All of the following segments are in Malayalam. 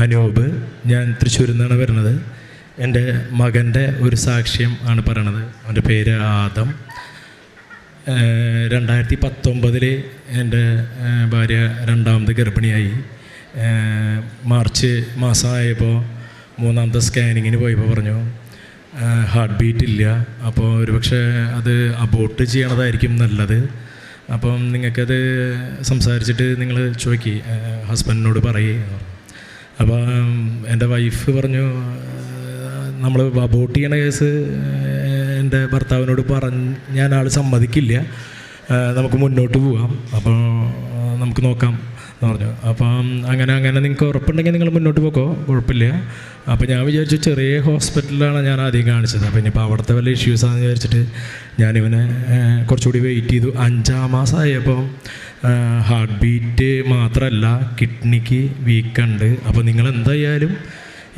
അനൂപ്. ഞാൻ തൃശ്ശൂരിൽ നിന്നാണ് വരുന്നത്. എൻ്റെ മകൻ്റെ ഒരു സാക്ഷ്യം ആണ് പറയണത്. അവൻ്റെ പേര് ആദം. 2019 എൻ്റെ ഭാര്യ രണ്ടാമത് ഗർഭിണിയായി. മാർച്ച് മാസമായപ്പോൾ മൂന്നാമത്തെ സ്കാനിങ്ങിന് പോയപ്പോൾ പറഞ്ഞു ഹാർട്ട് ബീറ്റ് ഇല്ല. അപ്പോൾ ഒരുപക്ഷെ അത് അബോർട്ട് ചെയ്യണതായിരിക്കും നല്ലത്. അപ്പം നിങ്ങൾക്കത് സംസാരിച്ചിട്ട് നിങ്ങൾ ചോദിക്കി ഹസ്ബൻഡിനോട് പറയുക. അപ്പോൾ എൻ്റെ വൈഫ് പറഞ്ഞു നമ്മൾ അബോർട്ട് ചെയ്യണ കേസ് എൻ്റെ ഭർത്താവിനോട് ഞാൻ ആൾ സമ്മതിക്കില്ല, നമുക്ക് മുന്നോട്ട് പോവാം, അപ്പോൾ നമുക്ക് നോക്കാം എന്ന് പറഞ്ഞു. അപ്പം അങ്ങനെ നിങ്ങൾക്ക് ഉറപ്പുണ്ടെങ്കിൽ നിങ്ങൾ മുന്നോട്ട് പോക്കോ, കുഴപ്പമില്ല. അപ്പോൾ ഞാൻ വിചാരിച്ചു ചെറിയ ഹോസ്പിറ്റലിലാണ് ഞാൻ ആദ്യം കാണിച്ചത്. അപ്പോൾ ഇനിയിപ്പോൾ അവിടുത്തെ വല്ല ഇഷ്യൂസാണെന്ന് വിചാരിച്ചിട്ട് ഞാനിവനെ കുറച്ചുകൂടി വെയിറ്റ് ചെയ്തു. 5-ാം മാസമായപ്പോൾ ഹാർട്ട് ബീറ്റ് മാത്രമല്ല കിഡ്നിക്ക് വീക്കുണ്ട്. അപ്പോൾ നിങ്ങൾ എന്തായാലും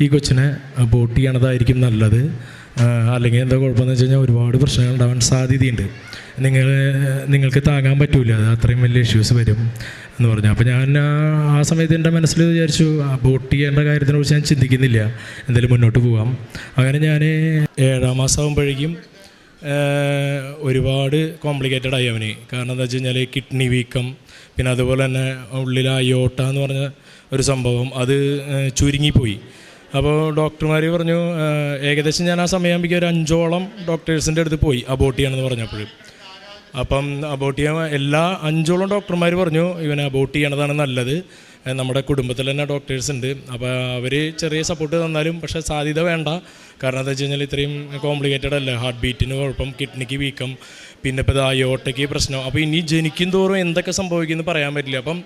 ഈ കൊച്ചിനെ അബോർട്ട് ചെയ്യണതായിരിക്കും നല്ലത്. അല്ലെങ്കിൽ എന്താ കുഴപ്പമെന്ന് വെച്ച് കഴിഞ്ഞാൽ ഒരുപാട് പ്രശ്നങ്ങൾ ഉണ്ടാവാൻ സാധ്യതയുണ്ട്. നിങ്ങൾക്ക് താങ്ങാൻ പറ്റില്ല, അത് അത്രയും വലിയ ഇഷ്യൂസ് വരും എന്ന് പറഞ്ഞു. അപ്പോൾ ഞാൻ ആ സമയത്ത് എൻ്റെ മനസ്സിൽ വിചാരിച്ചു അബോർട്ട് ചെയ്യേണ്ട കാര്യത്തിനെക്കുറിച്ച് ഞാൻ ചിന്തിക്കുന്നില്ല, എന്തായാലും മുന്നോട്ട് പോകാം. അങ്ങനെ ഞാൻ 7-ാം മാസമാകുമ്പോഴേക്കും ഒരുപാട് കോംപ്ലിക്കേറ്റഡ് ആയി അവന്. കാരണം എന്താ വെച്ച് കഴിഞ്ഞാൽ കിഡ്നി വീക്കം, പിന്നെ അതുപോലെ തന്നെ ഉള്ളിൽ അയോട്ട എന്ന് പറഞ്ഞ ഒരു സംഭവം, അത് ചുരുങ്ങിപ്പോയി. അപ്പോൾ ഡോക്ടർമാർ പറഞ്ഞു, ഏകദേശം ഞാൻ ആ സമയമാകുമ്പോഴേക്കും ഒരു 5ഓളം ഡോക്ടേഴ്സിൻ്റെ അടുത്ത് പോയി അബോർട്ട് ചെയ്യണമെന്ന് പറഞ്ഞപ്പോൾ. അപ്പം അബോർട്ട് ചെയ്യാൻ എല്ലാ 5ഓളം ഡോക്ടർമാർ പറഞ്ഞു ഇവനെ അബോർട്ട് ചെയ്യണതാണ് നല്ലത്. നമ്മുടെ കുടുംബത്തിൽ തന്നെ ഡോക്ടേഴ്സ് ഉണ്ട്, അപ്പോൾ അവർ ചെറിയ സപ്പോർട്ട് തന്നാലും പക്ഷേ സാധ്യത വേണ്ട. കാരണം എന്താ വെച്ച് കഴിഞ്ഞാൽ ഇത്രയും കോംപ്ലിക്കേറ്റഡ് അല്ല, ഹാർട്ട് ബീറ്റിന് കുഴപ്പം, കിഡ്നിക്ക് വീക്കം, പിന്നെ ഇപ്പോൾ അയോട്ടയ്ക്ക് പ്രശ്നം. അപ്പോൾ ഇനി ജനിക്കും തോറും എന്തൊക്കെ സംഭവിക്കുമെന്ന് പറയാൻ പറ്റില്ല. അപ്പം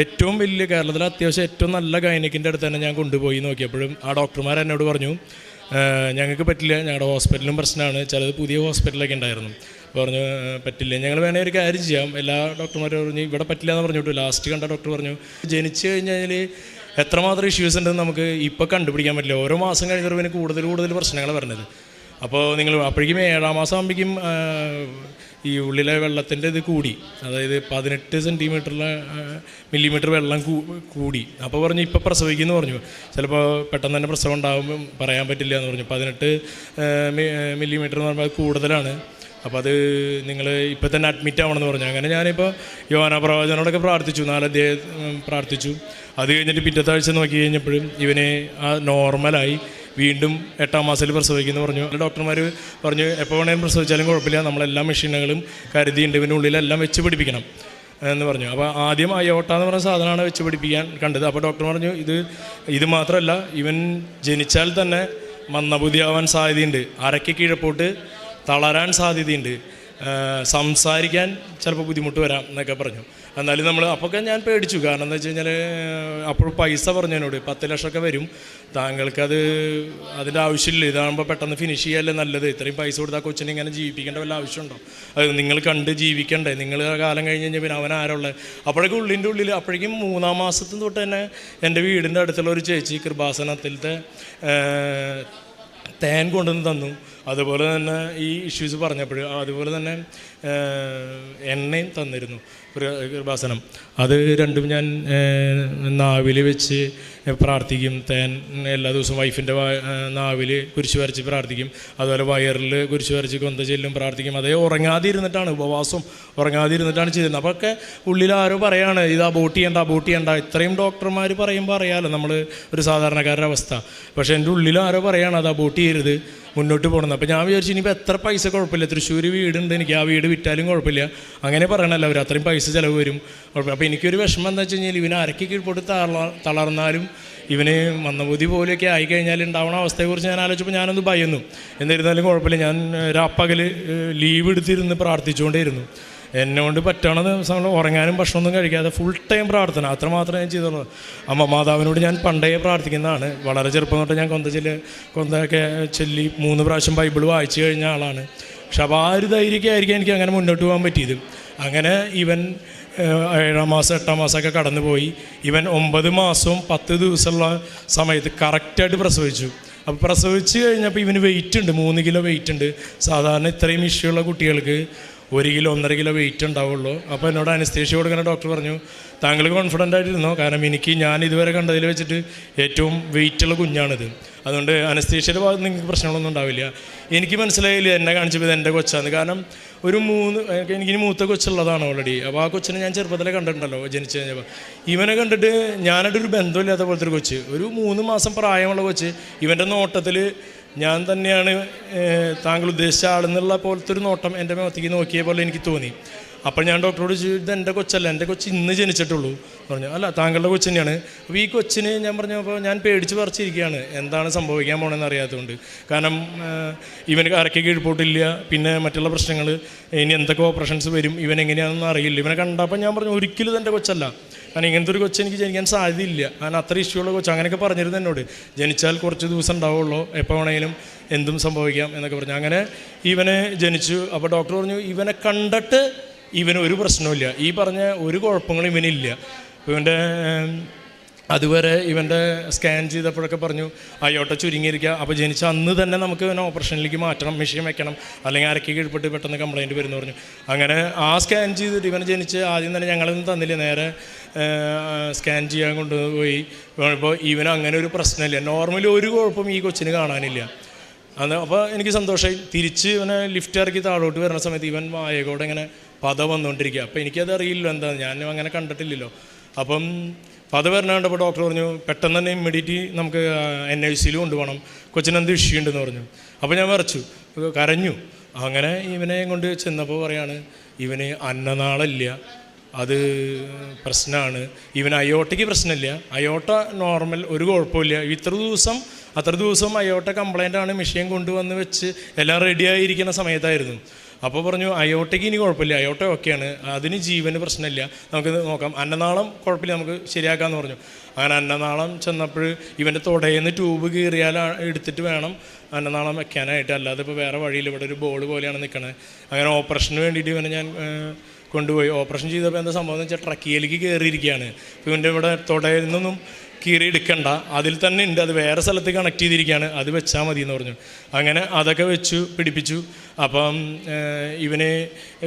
ഏറ്റവും വലിയ കേരളത്തിൽ അത്യാവശ്യം ഏറ്റവും നല്ല ഗൈനക്കിൻ്റെ അടുത്ത് തന്നെ ഞാൻ കൊണ്ടുപോയി നോക്കിയപ്പോഴും ആ ഡോക്ടർമാർ എന്നോട് പറഞ്ഞു ഞങ്ങൾക്ക് പറ്റില്ല, ഞങ്ങളുടെ ഹോസ്പിറ്റലും പ്രശ്നമാണ്, ചിലത് പുതിയ ഹോസ്പിറ്റലൊക്കെ ഉണ്ടായിരുന്നു. പറഞ്ഞു പറ്റില്ല, ഞങ്ങൾ വേണമെങ്കിൽ ഒരു കാര്യം ചെയ്യാം. എല്ലാ ഡോക്ടർമാരും പറഞ്ഞു ഇവിടെ പറ്റില്ല എന്ന് പറഞ്ഞിട്ടു. ലാസ്റ്റ് കണ്ട ഡോക്ടർ പറഞ്ഞു ജനിച്ചു കഴിഞ്ഞാൽ എത്രമാത്രം ഇഷ്യൂസ് ഉണ്ടെന്ന് നമുക്ക് ഇപ്പോൾ കണ്ടുപിടിക്കാൻ പറ്റില്ല, ഓരോ മാസം കഴിഞ്ഞവർക്ക് കൂടുതൽ പ്രശ്നങ്ങൾ വരുന്നത്. അപ്പോൾ നിങ്ങൾ അപ്പോഴേക്കും 7-ാം മാസം ആകുമ്പോഴേക്കും ഈ ഉള്ളിലെ വെള്ളത്തിൻ്റെ ഇത് കൂടി, അതായത് 18 മില്ലിമീറ്റർ വെള്ളം കൂടി. അപ്പോൾ പറഞ്ഞു ഇപ്പോൾ പ്രസവിക്കുമെന്ന് പറഞ്ഞു, ചിലപ്പോൾ പെട്ടെന്ന് തന്നെ പ്രസവം ഉണ്ടാകുമ്പോൾ പറയാൻ പറ്റില്ല എന്ന് പറഞ്ഞു. 18 മില്ലിമീറ്റർ എന്ന് പറയുമ്പോൾ കൂടുതലാണ്. അപ്പോൾ അത് നിങ്ങൾ ഇപ്പോൾ തന്നെ അഡ്മിറ്റ് ആവണമെന്ന് പറഞ്ഞു. അങ്ങനെ ഞാനിപ്പോൾ യോഹന്നാൻ പ്രവാചകനോടൊക്കെ പ്രാർത്ഥിച്ചു, 4 അധ്യായം പ്രാർത്ഥിച്ചു. അത് കഴിഞ്ഞിട്ട് പിറ്റത്തെ ആഴ്ച നോക്കി കഴിഞ്ഞപ്പോഴും ഇവനെ നോർമലായി. വീണ്ടും 8-ാം മാസത്തിൽ പ്രസവിക്കുമെന്ന് പറഞ്ഞു. ഡോക്ടർമാർ പറഞ്ഞു എപ്പോൾ വേണമെങ്കിലും പ്രസവിച്ചാലും കുഴപ്പമില്ല, നമ്മളെല്ലാ മെഷീനുകളും കരുതിയുണ്ട്, ഇവനുള്ളിലെല്ലാം വെച്ച് പിടിപ്പിക്കണം എന്ന് പറഞ്ഞു. അപ്പോൾ ആദ്യം അയോട്ട എന്ന് പറഞ്ഞ സാധനമാണ് വെച്ച് പിടിപ്പിക്കാൻ കണ്ടത്. അപ്പോൾ ഡോക്ടർ പറഞ്ഞു ഇത് മാത്രമല്ല, ഇവൻ ജനിച്ചാൽ തന്നെ മന്ദബുദ്ധിയാവാൻ സാധ്യതയുണ്ട്, അരയ്ക്ക് കീഴപ്പോട്ട് തളരാൻ സാധ്യതയുണ്ട്, സംസാരിക്കാൻ ചിലപ്പോൾ ബുദ്ധിമുട്ട് വരാം എന്നൊക്കെ പറഞ്ഞു. എന്നാലും നമ്മൾ അപ്പോഴൊക്കെ ഞാൻ പേടിച്ചു. കാരണം എന്താ വെച്ച് കഴിഞ്ഞാൽ അപ്പോൾ പൈസ പറഞ്ഞു എന്നോട് 10 ലക്ഷമൊക്കെ വരും, താങ്കൾക്കത് അതിൻ്റെ ആവശ്യമില്ല, ഇതാകുമ്പോൾ പെട്ടെന്ന് ഫിനിഷ് ചെയ്യാല്ലേ നല്ലത്, ഇത്രയും പൈസ കൊടുത്താൽ കൊച്ചിനെ ഇങ്ങനെ ജീവിപ്പിക്കേണ്ട വല്ല ആവശ്യമുണ്ടോ, അത് നിങ്ങൾ കണ്ട് ജീവിക്കണ്ടേ, നിങ്ങൾ കാലം കഴിഞ്ഞ് കഴിഞ്ഞാൽ പിന്നെ അവൻ ആരുള്ളത്. അപ്പോഴേക്കും ഉള്ളിൽ അപ്പോഴേക്കും 3-ാം മാസത്തിൽ തൊട്ട് തന്നെ എൻ്റെ വീടിൻ്റെ അടുത്തുള്ള ഒരു ചേച്ചി കൃപാസനത്തിലത്തെ തേൻ കൊണ്ടുവന്ന് തന്നു. അതുപോലെ തന്നെ ഈ ഇഷ്യൂസ് പറഞ്ഞപ്പോൾ അതുപോലെ തന്നെ എണ്ണയും തന്നിരുന്നു, കൃപാസനം. അത് രണ്ടും ഞാൻ നാവിൽ വെച്ച് പ്രാർത്ഥിക്കും. തേൻ എല്ലാ ദിവസവും വൈഫിൻ്റെ നാവിൽ കുരിശ് വരച്ച് പ്രാർത്ഥിക്കും. അതുപോലെ വയറിൽ കുരിശ് വരച്ച് കൊന്ത ചെല്ലും പ്രാർത്ഥിക്കും. അതേ ഉറങ്ങാതെ ഇരുന്നിട്ടാണ്, ഉപവാസം ഉറങ്ങാതെ ഇരുന്നിട്ടാണ് ചെയ്തിരുന്നത്. അപ്പോൾ ഒക്കെ ഉള്ളിൽ ആരോ പറയാണ് ഇത് അബോർട്ട് ചെയ്യണ്ട. ഇത്രയും ഡോക്ടർമാർ പറയുമ്പോൾ അറിയാമല്ലോ നമ്മൾ ഒരു സാധാരണക്കാരുടെ അവസ്ഥ. പക്ഷേ എൻ്റെ ഉള്ളിൽ ആരോ പറയാണ് അത് അബോർട്ട് ചെയ്യരുത്, മുന്നോട്ട് പോകണം. അപ്പോൾ ഞാൻ വിചാരിച്ചു ഇനിയിപ്പോൾ എത്ര പൈസ കുഴപ്പമില്ല, തൃശ്ശൂർ വീടുണ്ട് എനിക്ക്, ആ വീട് വിറ്റാലും കുഴപ്പമില്ല, അങ്ങനെ പറയണല്ലോ അവർ, അത്രയും പൈസ ചിലവ് വരും കുഴപ്പമില്ല. അപ്പോൾ എനിക്കൊരു വിഷമം എന്താ വെച്ച് കഴിഞ്ഞാൽ ഇവന് അരയ്ക്ക് കീഴ്പോട്ട് തളർന്നാലും ഇവന് മന്ദബുദ്ധി പോലെയൊക്കെ ആയിക്കഴിഞ്ഞാൽ ഉണ്ടാവണ അവസ്ഥയെക്കുറിച്ച് ഞാൻ ആലോചിച്ചപ്പോൾ ഞാനൊന്ന് ഭയന്നു. എന്നിരുന്നാലും കുഴപ്പമില്ല, ഞാൻ രാപ്പകൽ ലീവ് എടുത്തിരുന്ന് പ്രാർത്ഥിച്ചുകൊണ്ടേയിരുന്നു. എന്നെ കൊണ്ട് പറ്റണ ദിവസം ഉറങ്ങാനും ഭക്ഷണമൊന്നും കഴിക്കാതെ ഫുൾ ടൈം പ്രാർത്ഥന, അത്രമാത്രം ഞാൻ ചെയ്തോളൂ. മാതാവിനോട് ഞാൻ പണ്ടേ പ്രാർത്ഥിക്കുന്നതാണ്. വളരെ ചെറുപ്പം തൊട്ട് ഞാൻ കൊന്തയൊക്കെ ചൊല്ലി 3 പ്രാവശ്യം ബൈബിൾ വായിച്ചു കഴിഞ്ഞ ആളാണ്. പക്ഷെ അപ്പോൾ ആ ഒരു ധൈര്യമൊക്കെ ആയിരിക്കും എനിക്ക് അങ്ങനെ മുന്നോട്ട് പോകാൻ പറ്റിയത്. അങ്ങനെ ഇവൻ 7-ാം മാസം 8-ാം മാസമൊക്കെ കടന്നു പോയി. ഇവൻ 9 മാസവും 10 ദിവസമുള്ള സമയത്ത് കറക്റ്റായിട്ട് പ്രസവിച്ചു. അപ്പോൾ പ്രസവിച്ച് കഴിഞ്ഞപ്പോൾ ഇവന് വെയിറ്റ് ഉണ്ട്, 3 കിലോ വെയിറ്റ് ഉണ്ട്. സാധാരണ ഇത്രയും ഇഷ്യൂള്ള കുട്ടികൾക്ക് 1 കിലോ 1.5 കിലോ വെയിറ്റ് ഉണ്ടാവുള്ളൂ. അപ്പോൾ എന്നോട് അനസ്തേഷ്യ കൊടുക്കുന്ന ഡോക്ടർ പറഞ്ഞു, താങ്കൾ കോൺഫിഡൻ്റ് ആയിട്ടിരുന്നോ, കാരണം ഞാൻ ഇതുവരെ കണ്ടതിൽ വെച്ചിട്ട് ഏറ്റവും വെയിറ്റുള്ള കുഞ്ഞാണിത്, അതുകൊണ്ട് അനസ്തേഷ്യയുടെ ഭാഗത്ത് നിങ്ങൾക്ക് പ്രശ്നങ്ങളൊന്നും ഉണ്ടാവില്ല. എനിക്ക് മനസ്സിലായില്ല എന്നെ കാണിച്ചപ്പോൾ ഇത് എൻ്റെ കൊച്ചാണ്. കാരണം എനിക്ക് മൂത്ത കൊച്ചുള്ളതാണ് ഓൾറെഡി. അപ്പോൾ ആ കൊച്ചിനെ ഞാൻ ചെറുപ്പത്തിലെ കണ്ടിട്ടുണ്ടല്ലോ, ജനിച്ചു കഴിഞ്ഞപ്പോൾ. ഇവനെ കണ്ടിട്ട് ഞാനായിട്ടൊരു ബന്ധമില്ലാത്ത പോലത്തെ ഒരു കൊച്ച്, ഒരു 3 മാസം പ്രായമുള്ള കൊച്ച്. ഇവൻ്റെ നോട്ടത്തിൽ ഞാൻ തന്നെയാണ് താങ്കൾ ഉദ്ദേശിച്ച ആളെന്നുള്ള പോലത്തെ ഒരു നോട്ടം എൻ്റെ മുഖത്തേക്ക് നോക്കിയ പോലെ എനിക്ക് തോന്നി. അപ്പോൾ ഞാൻ ഡോക്ടറോട് ചോദിച്ചു, ഇത് എൻ്റെ കൊച്ചല്ല, എൻ്റെ കൊച്ച് ഇന്ന് ജനിച്ചിട്ടുള്ളൂ പറഞ്ഞു. അല്ല, താങ്കളുടെ കൊച്ച് തന്നെയാണ്. അപ്പോൾ ഈ കൊച്ചിന് ഞാൻ പറഞ്ഞപ്പോൾ ഞാൻ പേടിച്ച് പറിച്ചിരിക്കുകയാണ്, എന്താണ് സംഭവിക്കാൻ പോകണമെന്ന് അറിയാത്തതുകൊണ്ട്. കാരണം ഇവന് അരയ്ക്ക് കീഴ്പോട്ടില്ല, പിന്നെ മറ്റുള്ള പ്രശ്നങ്ങൾ, ഇനി എന്തൊക്കെ ഓപ്പറേഷൻസ് വരും, ഇവൻ എങ്ങനെയാണെന്ന് അറിയില്ല. ഇവനെ കണ്ടപ്പോൾ ഞാൻ പറഞ്ഞു, ഒരിക്കലും ഇതെൻ്റെ കൊച്ചല്ല, കാരണം ഇങ്ങനത്തെ ഒരു കൊച്ച് എനിക്ക് ജനിക്കാൻ സാധ്യതയില്ല, കാരണം അത്ര ഇഷ്ടമുള്ള കൊച്ച്. അങ്ങനെയൊക്കെ പറഞ്ഞിരുന്നു എന്നോട്. ജനിച്ചാൽ കുറച്ച് ദിവസം ഉണ്ടാവുള്ളൂ, എപ്പോൾ വേണമെങ്കിലും എന്തും സംഭവിക്കാം എന്നൊക്കെ പറഞ്ഞു. അങ്ങനെ ഇവനെ ജനിച്ചു. അപ്പോൾ ഡോക്ടർ പറഞ്ഞു, ഇവനെ കണ്ടിട്ട് ഇവന് ഒരു പ്രശ്നമില്ല, ഈ പറഞ്ഞ ഒരു കുഴപ്പങ്ങളും ഇവനില്ല. ഇവൻ്റെ അതുവരെ ഇവൻ്റെ സ്കാൻ ചെയ്തപ്പോഴൊക്കെ പറഞ്ഞു അയോട്ട ചുരുങ്ങിയിരിക്കുക, അപ്പോൾ ജനിച്ച അന്ന് തന്നെ നമുക്ക് ഇവനെ ഓപ്പറേഷനിലേക്ക് മാറ്റണം, മെഷീൻ വെക്കണം, അല്ലെങ്കിൽ അരക്കി കീഴ്പ്പെട്ട് പെട്ടെന്ന് കംപ്ലയിൻറ്റ് വരുമെന്ന് പറഞ്ഞു. അങ്ങനെ ആ സ്കാൻ ചെയ്തിട്ട് ഇവനെ ജനിച്ച് ആദ്യം തന്നെ ഞങ്ങളൊന്നും തന്നില്ല, നേരെ സ്കാൻ ചെയ്യാൻ കൊണ്ടുപോയി. ഇപ്പോൾ ഇവന് അങ്ങനെ ഒരു പ്രശ്നമില്ല, നോർമലി ഒരു കുഴപ്പം ഈ കൊച്ചിന് കാണാനില്ല. അപ്പോൾ എനിക്ക് സന്തോഷമായി. തിരിച്ച് ഇവനെ ലിഫ്റ്റ് ഇറക്കി താഴോട്ട് വരുന്ന സമയത്ത് ഇവൻ വായകോടെ ഇങ്ങനെ പത വന്നുകൊണ്ടിരിക്കുക. അപ്പോൾ എനിക്കത് അറിയില്ലല്ലോ എന്താണെന്ന്, ഞാനും അങ്ങനെ കണ്ടിട്ടില്ലല്ലോ. അപ്പം പത വരണുണ്ടപ്പോൾ ഡോക്ടർ പറഞ്ഞു, പെട്ടെന്ന് തന്നെ ഇമ്മീഡിയറ്റ് നമുക്ക് NICU കൊണ്ടുപോകണം, കൊച്ചിനെന്ത് ഇഷ്യൂ ഉണ്ടെന്ന് പറഞ്ഞു. അപ്പോൾ ഞാൻ വിറച്ചു, കരഞ്ഞു. അങ്ങനെ ഇവനെ കൊണ്ട് ചെന്നപ്പോൾ പറയാണ്, ഇവന് അന്നനാളമില്ല, അത് പ്രശ്നമാണ്. ഇവന് അയോട്ടയ്ക്ക് പ്രശ്നമില്ല, അയോട്ട നോർമൽ, ഒരു കുഴപ്പമില്ല. അത്ര ദിവസം അയോട്ട കംപ്ലൈൻ്റ് ആണ്, മെഷീൻ കൊണ്ടുവന്ന് വെച്ച് എല്ലാം റെഡിയായിരിക്കുന്ന സമയത്തായിരുന്നു. അപ്പോൾ പറഞ്ഞു, അയോട്ടയ്ക്ക് ഇനി കുഴപ്പമില്ല, അയോട്ട ഓക്കെയാണ്, അതിന് ജീവന് പ്രശ്നമില്ല, നമുക്ക് നോക്കാം, അന്നനാളം കുഴപ്പമില്ല, നമുക്ക് ശരിയാക്കാമെന്ന് പറഞ്ഞു. അങ്ങനെ അന്നനാളം ചെന്നപ്പോൾ ഇവൻ്റെ തുടയിൽ നിന്ന് ട്യൂബ് കീറിയാൽ എടുത്തിട്ട് വേണം അന്നനാളം വെക്കാനായിട്ട്, അല്ലാതെ ഇപ്പോൾ വേറെ വഴിയിൽ ഇവിടെ ഒരു ബോൾ പോലെയാണ് നിൽക്കണത്. അങ്ങനെ ഓപ്പറേഷന് വേണ്ടിയിട്ട് ഇവനെ ഞാൻ കൊണ്ടുപോയി. ഓപ്പറേഷൻ ചെയ്തപ്പോൾ എന്താ സംഭവം എന്ന് വെച്ചാൽ ട്രക്കിയിലേക്ക് കയറിയിരിക്കുകയാണ്. ഇപ്പോൾ ഇവൻ്റെ ഇവിടെ തുടയിൽ നിന്നൊന്നും കീറി എടുക്കണ്ട, അതിൽ തന്നെ ഉണ്ട്, അത് വേറെ സ്ഥലത്ത് കണക്ട് ചെയ്തിരിക്കുകയാണ്, അത് വെച്ചാൽ മതി എന്ന് പറഞ്ഞു. അങ്ങനെ അതൊക്കെ പിടിപ്പിച്ചു. അപ്പം ഇവന്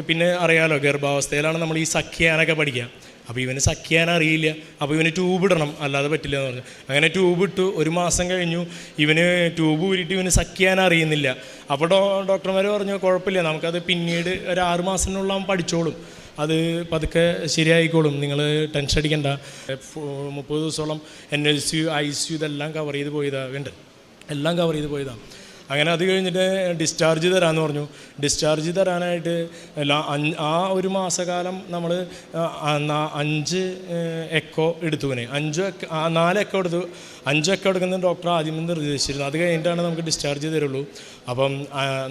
പിന്നെ അറിയാമല്ലോ, ഗർഭാവസ്ഥയിലാണ് നമ്മൾ ഈ സഖ്യാനൊക്കെ പഠിക്കുക. അപ്പോൾ ഇവന് സഖ്യാൻ അറിയില്ല, അപ്പോൾ ഇവന് ട്യൂബ് ഇടണം, അല്ലാതെ പറ്റില്ല എന്ന് പറഞ്ഞു. അങ്ങനെ ട്യൂബ് ഇട്ടു. 1 മാസം കഴിഞ്ഞു, ഇവന് ട്യൂബ് ഊരിയിട്ട് ഇവന് സഖ്യാൻ അറിയുന്നില്ല. അപ്പോൾ ഡോക്ടർമാർ പറഞ്ഞു, കുഴപ്പമില്ല, നമുക്കത് പിന്നീട് ഒരു 6 മാസത്തിനുള്ള അവൻ പഠിച്ചോളും, അത് പതുക്കെ ശരിയായിക്കോളും, നിങ്ങൾ ടെൻഷൻ അടിക്കണ്ട. 30 ദിവസത്തോളം NICU ICU ഇതെല്ലാം കവർ ചെയ്ത് പോയതാണ്, എല്ലാം കവർ ചെയ്ത് പോയതാണ്. അങ്ങനെ അത് കഴിഞ്ഞിട്ട് ഡിസ്ചാർജ് തരാമെന്ന് പറഞ്ഞു. ഡിസ്ചാർജ് തരാനായിട്ട് ആ 1 മാസക്കാലം നമ്മൾ 5 എക്കോ എടുത്തുവിനെ, 4 എക്കോ എടുത്തു. 5 എക്കോ എടുക്കുന്ന ഡോക്ടർ ആദ്യം നിർദ്ദേശിച്ചിരുന്നു. അത് കഴിഞ്ഞിട്ടാണ് നമുക്ക് ഡിസ്ചാർജ് തരുള്ളൂ. അപ്പം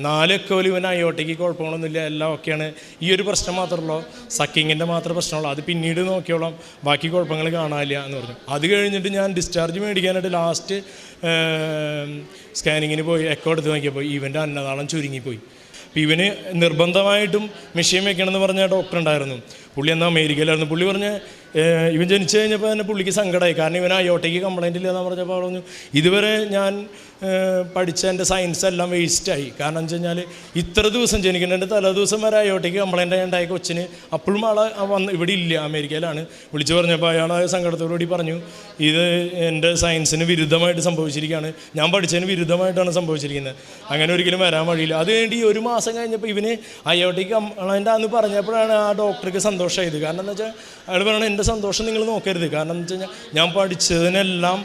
4 എക്കോയിൽ ഇവൻ അയോട്ടയ്ക്ക് കുഴപ്പങ്ങളൊന്നുമില്ല, എല്ലാം ഓക്കെയാണ്. ഈ ഒരു പ്രശ്നം മാത്രമല്ലോ, സക്കിങ്ങിൻ്റെ മാത്രം പ്രശ്നമുള്ളൂ, അത് പിന്നീട് നോക്കിയോളാം, ബാക്കി കുഴപ്പങ്ങൾ കാണാനില്ല എന്ന് പറഞ്ഞു. അത് കഴിഞ്ഞിട്ട് ഞാൻ ഡിസ്ചാർജ് മേടിക്കാനായിട്ട് ലാസ്റ്റ് സ്കാനിങ്ങിന് പോയി എക്കോ എടുത്ത് നോക്കിയപ്പോൾ ഇവൻ്റെ അന്നനാളം ചുരുങ്ങിപ്പോയി. അപ്പോൾ ഇവന് നിർബന്ധമായിട്ടും മെഷീൻ വെക്കണമെന്ന് പറഞ്ഞ ഡോക്ടർ ഉണ്ടായിരുന്നു. പുള്ളി എന്നാൽ അമേരിക്കയിലായിരുന്നു. പുള്ളി പറഞ്ഞ് ഇവൻ ജനിച്ചു കഴിഞ്ഞപ്പോൾ തന്നെ പുള്ളിക്ക് സങ്കടമായി, കാരണം ഇവൻ അയോട്ടയ്ക്ക് കംപ്ലൈൻ്റ് ഇല്ല എന്ന് പറഞ്ഞപ്പോൾ പറഞ്ഞു, ഇതുവരെ ഞാൻ പഠിച്ച എൻ്റെ സയൻസ് എല്ലാം വേസ്റ്റായി. കാരണം എന്ന് വെച്ച് കഴിഞ്ഞാൽ ഇത്ര ദിവസം ജനിക്കുന്നതിൻ്റെ തലേ ദിവസം വരെ അയോട്ടയ്ക്ക് കംപ്ലൈൻ്റ് ഉണ്ടായ കൊച്ചിന് അപ്പോഴും ആളെ ഇവിടെ ഇല്ല, അമേരിക്കയിലാണ്. വിളിച്ചു പറഞ്ഞപ്പോൾ അയാൾ സങ്കടത്തോടുകൂടി പറഞ്ഞു, ഇത് എൻ്റെ സയൻസിന് വിരുദ്ധമായിട്ട് സംഭവിച്ചിരിക്കുകയാണ്, ഞാൻ പഠിച്ചതിന് വിരുദ്ധമായിട്ടാണ് സംഭവിച്ചിരിക്കുന്നത്, അങ്ങനെ ഒരിക്കലും വരാൻ വഴിയില്ല. അത് വേണ്ടി 1 മാസം കഴിഞ്ഞപ്പോൾ ഇവന് അയോട്ടയ്ക്ക് കംപ്ലൈൻ്റ് ആണെന്ന് പറഞ്ഞപ്പോഴാണ് ആ ഡോക്ടർക്ക് സന്തോഷമായത്. കാരണം എന്താ വെച്ചാൽ അയാൾ പറയണത്, എൻ്റെ സന്തോഷം നിങ്ങൾ നോക്കരുത്, കാരണം എന്ന് വെച്ച് കഴിഞ്ഞാൽ ഞാൻ പഠിച്ചതിനെല്ലാം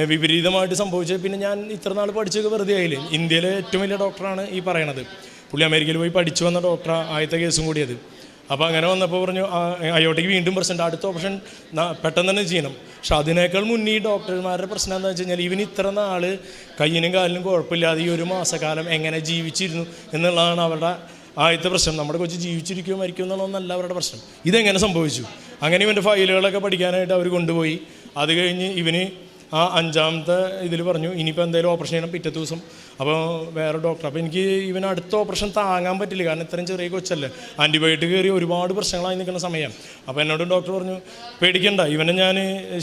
വിപരീതമായിട്ട് സംഭവിച്ചത്, പിന്നെ ഞാൻ ഇത്ര നാൾ പഠിച്ചൊക്കെ വെറുതെ ആയില്ലേ. ഇന്ത്യയിലെ ഏറ്റവും വലിയ ഡോക്ടറാണ് ഈ പറയണത്. പുള്ളി അമേരിക്കയിൽ പോയി പഠിച്ചു വന്ന ഡോക്ടറാണ്, ആദ്യത്തെ കേസും കൂടി അത്. അപ്പോൾ അങ്ങനെ വന്നപ്പോൾ പറഞ്ഞു, അയോട്ടയ്ക്ക് വീണ്ടും പ്രശ്നം, അടുത്ത ഓപ്പറേഷൻ പെട്ടെന്ന് തന്നെ ചെയ്യണം. പക്ഷെ അതിനേക്കാൾ മുന്നേ ഈ ഡോക്ടർമാരുടെ പ്രശ്നം എന്താണെന്ന് വെച്ച് കഴിഞ്ഞാൽ, ഇവന് ഇത്ര നാൾ കയ്യിനും കാലിനും കുഴപ്പമില്ലാതെ ഈ 1 മാസക്കാലം എങ്ങനെ ജീവിച്ചിരുന്നു എന്നുള്ളതാണ് അവരുടെ ആദ്യത്തെ പ്രശ്നം. നമ്മുടെ കൊച്ചു ജീവിച്ചിരിക്കുമോ മരിക്കുമോ എന്നുള്ളതൊന്നല്ല അവരുടെ പ്രശ്നം, ഇതെങ്ങനെ സംഭവിച്ചു. അങ്ങനെ ഇവൻ്റെ ഫയലുകളൊക്കെ പഠിക്കാനായിട്ട് അവർ കൊണ്ടുപോയി. അത് കഴിഞ്ഞ് ഇവന് ആ 5ാമത്തെ ഇതിൽ പറഞ്ഞു, ഇനിയിപ്പോൾ എന്തായാലും ഓപ്പറേഷൻ ചെയ്യണം പിറ്റേ ദിവസം. അപ്പോൾ വേറെ ഡോക്ടർ, അപ്പോൾ എനിക്ക് ഇവന് അടുത്ത ഓപ്പറേഷൻ താങ്ങാൻ പറ്റില്ല, കാരണം ഇത്രയും ചെറിയ കൊച്ചല്ലേ, ആൻറ്റിബയോട്ടിക് കയറി ഒരുപാട് പ്രശ്നങ്ങളായി നിൽക്കുന്ന സമയം. അപ്പോൾ എന്നോട് ഡോക്ടർ പറഞ്ഞു, പേടിക്കണ്ട, ഇവനെ ഞാൻ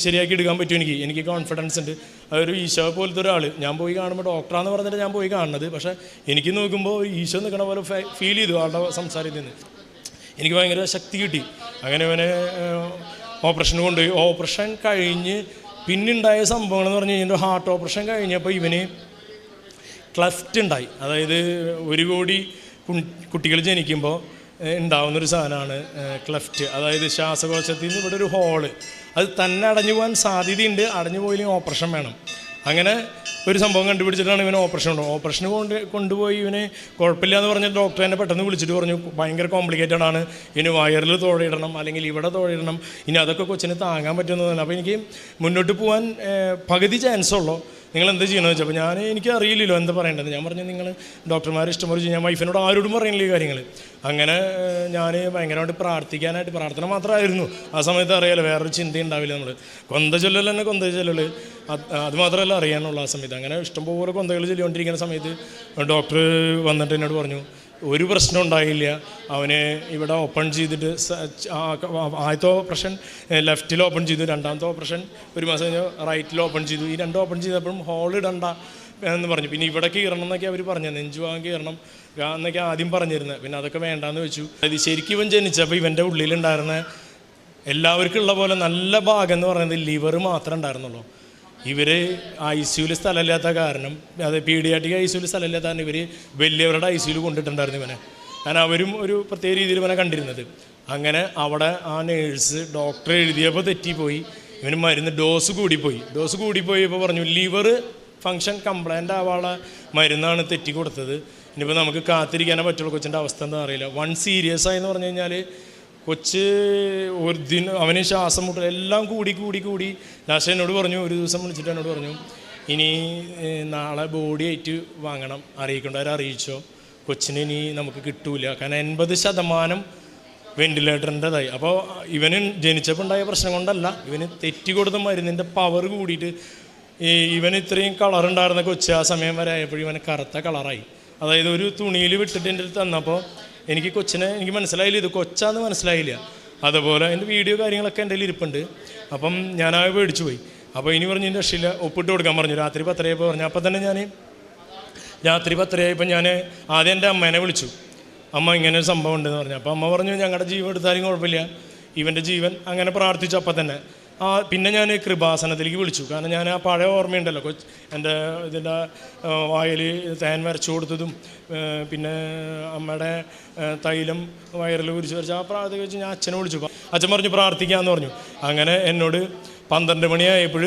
ശരിയാക്കി എടുക്കാൻ പറ്റും, എനിക്ക് കോൺഫിഡൻസ് ഉണ്ട്. അതൊരു ഈശോ പോലത്തെ ഒരാൾ, ഞാൻ പോയി കാണുമ്പോൾ ഡോക്ടറാന്ന് പറഞ്ഞിട്ട് ഞാൻ പോയി കാണുന്നത്, പക്ഷേ എനിക്ക് നോക്കുമ്പോൾ ഈശോ നിൽക്കണ പോലെ ഫീൽ ചെയ്തു ആളുടെ സംസാരത്തിൽ നിന്ന്. എനിക്ക് ഭയങ്കര ശക്തി കിട്ടി. അങ്ങനെ ഇവനെ ഓപ്പറേഷന് കൊണ്ടുപോയി. ഓപ്പറേഷൻ കഴിഞ്ഞ് പിന്നുണ്ടായ സംഭവങ്ങളെന്ന് പറഞ്ഞു കഴിഞ്ഞാൽ ഹാർട്ട് ഓപ്പറേഷൻ കഴിഞ്ഞപ്പോൾ ഇവന് ക്ലഫ്റ്റ് ഉണ്ടായി. അതായത് 1 കോടി കുട്ടികൾ ജനിക്കുമ്പോൾ ഉണ്ടാവുന്നൊരു സാധനമാണ് ക്ലഫ്റ്റ്. അതായത് ശ്വാസകോശത്തിൽ നിന്ന് ഇവിടെ ഒരു ഹോള്, അത് തന്നെ അടഞ്ഞു പോകാൻ സാധ്യതയുണ്ട്. അടഞ്ഞു പോയില്ലെങ്കിൽ ഓപ്പറേഷൻ വേണം. അങ്ങനെ ഒരു സംഭവം കണ്ടുപിടിച്ചിട്ടാണ് ഇവന് ഓപ്പറേഷന് കൊണ്ടുപോയി. ഇവന് കുഴപ്പമില്ല എന്ന് പറഞ്ഞ ഡോക്ടർ എന്നെ പെട്ടെന്ന് വിളിച്ചിട്ട് പറഞ്ഞു ഭയങ്കര കോംപ്ലിക്കേറ്റഡ് ആണ്, ഇനി വയറിൽ തുഴയിടണം അല്ലെങ്കിൽ ഇവിടെ തുഴയിടണം, ഇനി അതൊക്കെ കൊച്ചിന് താങ്ങാൻ പറ്റുന്നതല്ല. അപ്പോൾ എനിക്ക് മുന്നോട്ട് പോകാൻ പകുതി ചാൻസ് ഉള്ളൂ, നിങ്ങൾ എന്ത് ചെയ്യണമെന്ന് വെച്ചാൽ. അപ്പോൾ എനിക്ക് അറിയില്ലല്ലോ എന്താ പറയേണ്ടത്. ഞാൻ പറഞ്ഞു നിങ്ങൾ ഡോക്ടർമാർ ഇഷ്ടംപോലെ ചെയ്യും, ഞാൻ വൈഫിനോട് ആരോടും പറയണില്ല ഈ കാര്യങ്ങൾ. അങ്ങനെ ഞാൻ ഭയങ്കരമായിട്ട് പ്രാർത്ഥന മാത്രമായിരുന്നു ആ സമയത്ത്. അറിയാലോ, വേറൊരു ചിന്ത ഉണ്ടാവില്ല. നമ്മൾ കൊന്ത ചൊല്ലൽ തന്നെ കൊന്ത ചൊല്ലൽ, അത് മാത്രമല്ല അറിയാനുള്ള ആ സമയത്ത്. അങ്ങനെ ഇഷ്ടംപോലെ കൊന്തകൾ ചൊല്ലിക്കൊണ്ടിരിക്കുന്ന സമയത്ത് ഡോക്ടർ വന്നിട്ട് എന്നോട് പറഞ്ഞു ഒരു പ്രശ്നം ഉണ്ടായില്ല, അവന് ഇവിടെ ഓപ്പൺ ചെയ്തിട്ട് ആദ്യത്തെ ഓപ്പറേഷൻ ലെഫ്റ്റിൽ ഓപ്പൺ ചെയ്തു, രണ്ടാമത്തെ ഓപ്പറേഷൻ 1 മാസം കഴിഞ്ഞ് റൈറ്റിൽ ഓപ്പൺ ചെയ്തു. ഈ 2 ഓപ്പൺ ചെയ്തപ്പോഴും ഹോൾ ഇടണ്ട എന്ന് പറഞ്ഞു. പിന്നെ ഇവിടെ കീറണം എന്നൊക്കെ അവർ പറഞ്ഞു, നെഞ്ചുഭാഗം കീറണം എന്നൊക്കെ ആദ്യം പറഞ്ഞിരുന്നത്. പിന്നെ അതൊക്കെ വേണ്ടാന്ന് വെച്ചു. അത് ശരിക്കും ഇവൻ ജനിച്ചപ്പോൾ ഇവൻ്റെ ഉള്ളിലുണ്ടായിരുന്ന എല്ലാവർക്കും ഉള്ള പോലെ നല്ല ഭാഗം എന്ന് പറയുന്നത് ലിവർ മാത്രമേ ഉണ്ടായിരുന്നുള്ളൂ. ഇവർ ICUവിൽ സ്ഥലമില്ലാത്ത കാരണം, അത് പീഡിയാട്രിക് ICUവിൽ സ്ഥലമില്ലാത്ത കാരണം ഇവർ വലിയവരുടെ ICUവിൽ കൊണ്ടിട്ടുണ്ടായിരുന്നു ഇവനെ. കാരണം അവരും ഒരു പ്രത്യേക രീതിയിൽ ഇവനെ കണ്ടിരുന്നത്. അങ്ങനെ അവിടെ ആ നേഴ്സ് ഡോക്ടർ എഴുതിയപ്പോൾ തെറ്റിപ്പോയി, ഇവന് മരുന്ന് ഡോസ് കൂടിപ്പോയപ്പോൾ പറഞ്ഞു ലിവർ ഫങ്ഷൻ കംപ്ലൈൻ്റ് ആവാനുള്ള മരുന്നാണ് തെറ്റി കൊടുത്തത്, ഇനിയിപ്പോൾ നമുക്ക് കാത്തിരിക്കാനേ പറ്റുള്ളൂ. കൊച്ചിൻ്റെ അവസ്ഥ എന്താ അറിയില്ല. സീരിയസ് ആയെന്ന് പറഞ്ഞു കഴിഞ്ഞാൽ കൊച്ച് ഒരു ദിനം അവന് ശ്വാസം മുട്ടൽ എല്ലാം കൂടി ലാസ്റ്റ് എന്നോട് പറഞ്ഞു, ഒരു ദിവസം വിളിച്ചിട്ട് എന്നോട് പറഞ്ഞു ഇനി നാളെ ബോഡി ആയിട്ട് വാങ്ങണം, അറിയിക്കേണ്ടവരെ അറിയിച്ചോ, കൊച്ചിന് ഇനി നമുക്ക് കിട്ടൂല. കാരണം 80% വെൻറ്റിലേറ്ററിൻ്റെതായി. അപ്പോൾ ഇവന് ജനിച്ചപ്പോൾ ഉണ്ടായ പ്രശ്നം കൊണ്ടല്ല, ഇവന് തെറ്റി കൊടുത്ത മരുന്നിൻ്റെ പവർ കൂടിയിട്ട് ഇവന് ഇത്രയും കളറുണ്ടായിരുന്ന കൊച്ച് ആ സമയം വരെ ആയപ്പോഴും ഇവന് കറുത്ത കളറായി. അതായത് ഒരു തുണിയിൽ വിട്ടിട്ട് എൻ്റെ അടുത്ത് തന്നപ്പോൾ എനിക്ക് മനസ്സിലായില്ല, ഇത് കൊച്ചാന്ന് മനസ്സിലായില്ല. അതുപോലെ എൻ്റെ വീഡിയോ കാര്യങ്ങളൊക്കെ എൻ്റെ കയ്യിൽ ഇരിപ്പുണ്ട്. അപ്പം ഞാനാ പേടിച്ചു പോയി. അപ്പോൾ ഇനി പറഞ്ഞു എൻ്റെ രക്ഷയില്ല, ഒപ്പിട്ട് കൊടുക്കാൻ പറഞ്ഞു. രാത്രി 10 ആയപ്പോൾ പറഞ്ഞു. അപ്പം തന്നെ രാത്രി 10 ആയപ്പോൾ ഞാൻ ആദ്യം എൻ്റെ അമ്മേനെ വിളിച്ചു, അമ്മ ഇങ്ങനെ ഒരു സംഭവം ഉണ്ടെന്ന് പറഞ്ഞു. അപ്പോൾ അമ്മ പറഞ്ഞു ഞങ്ങളുടെ ജീവൻ എടുത്താലും കുഴപ്പമില്ല, ഇവൻ്റെ ജീവൻ. അങ്ങനെ പ്രാർത്ഥിച്ചു. അപ്പം തന്നെ പിന്നെ ഞാൻ കൃപാസനത്തിലേക്ക് വിളിച്ചു. കാരണം ഞാൻ ആ പഴയ ഓർമ്മയുണ്ടല്ലോ, എൻ്റെ ഇതിൻ്റെ വായിൽ തേൻ വരച്ചു കൊടുത്തതും പിന്നെ അമ്മയുടെ തൈലം വയറിൽ കുരിച്ച് വരച്ച് ആ പ്രാർത്ഥന വെച്ച് ഞാൻ അച്ഛനെ വിളിച്ചു. അച്ഛൻ പറഞ്ഞു പ്രാർത്ഥിക്കാമെന്ന് പറഞ്ഞു. അങ്ങനെ എന്നോട് 12 മണിയായപ്പോൾ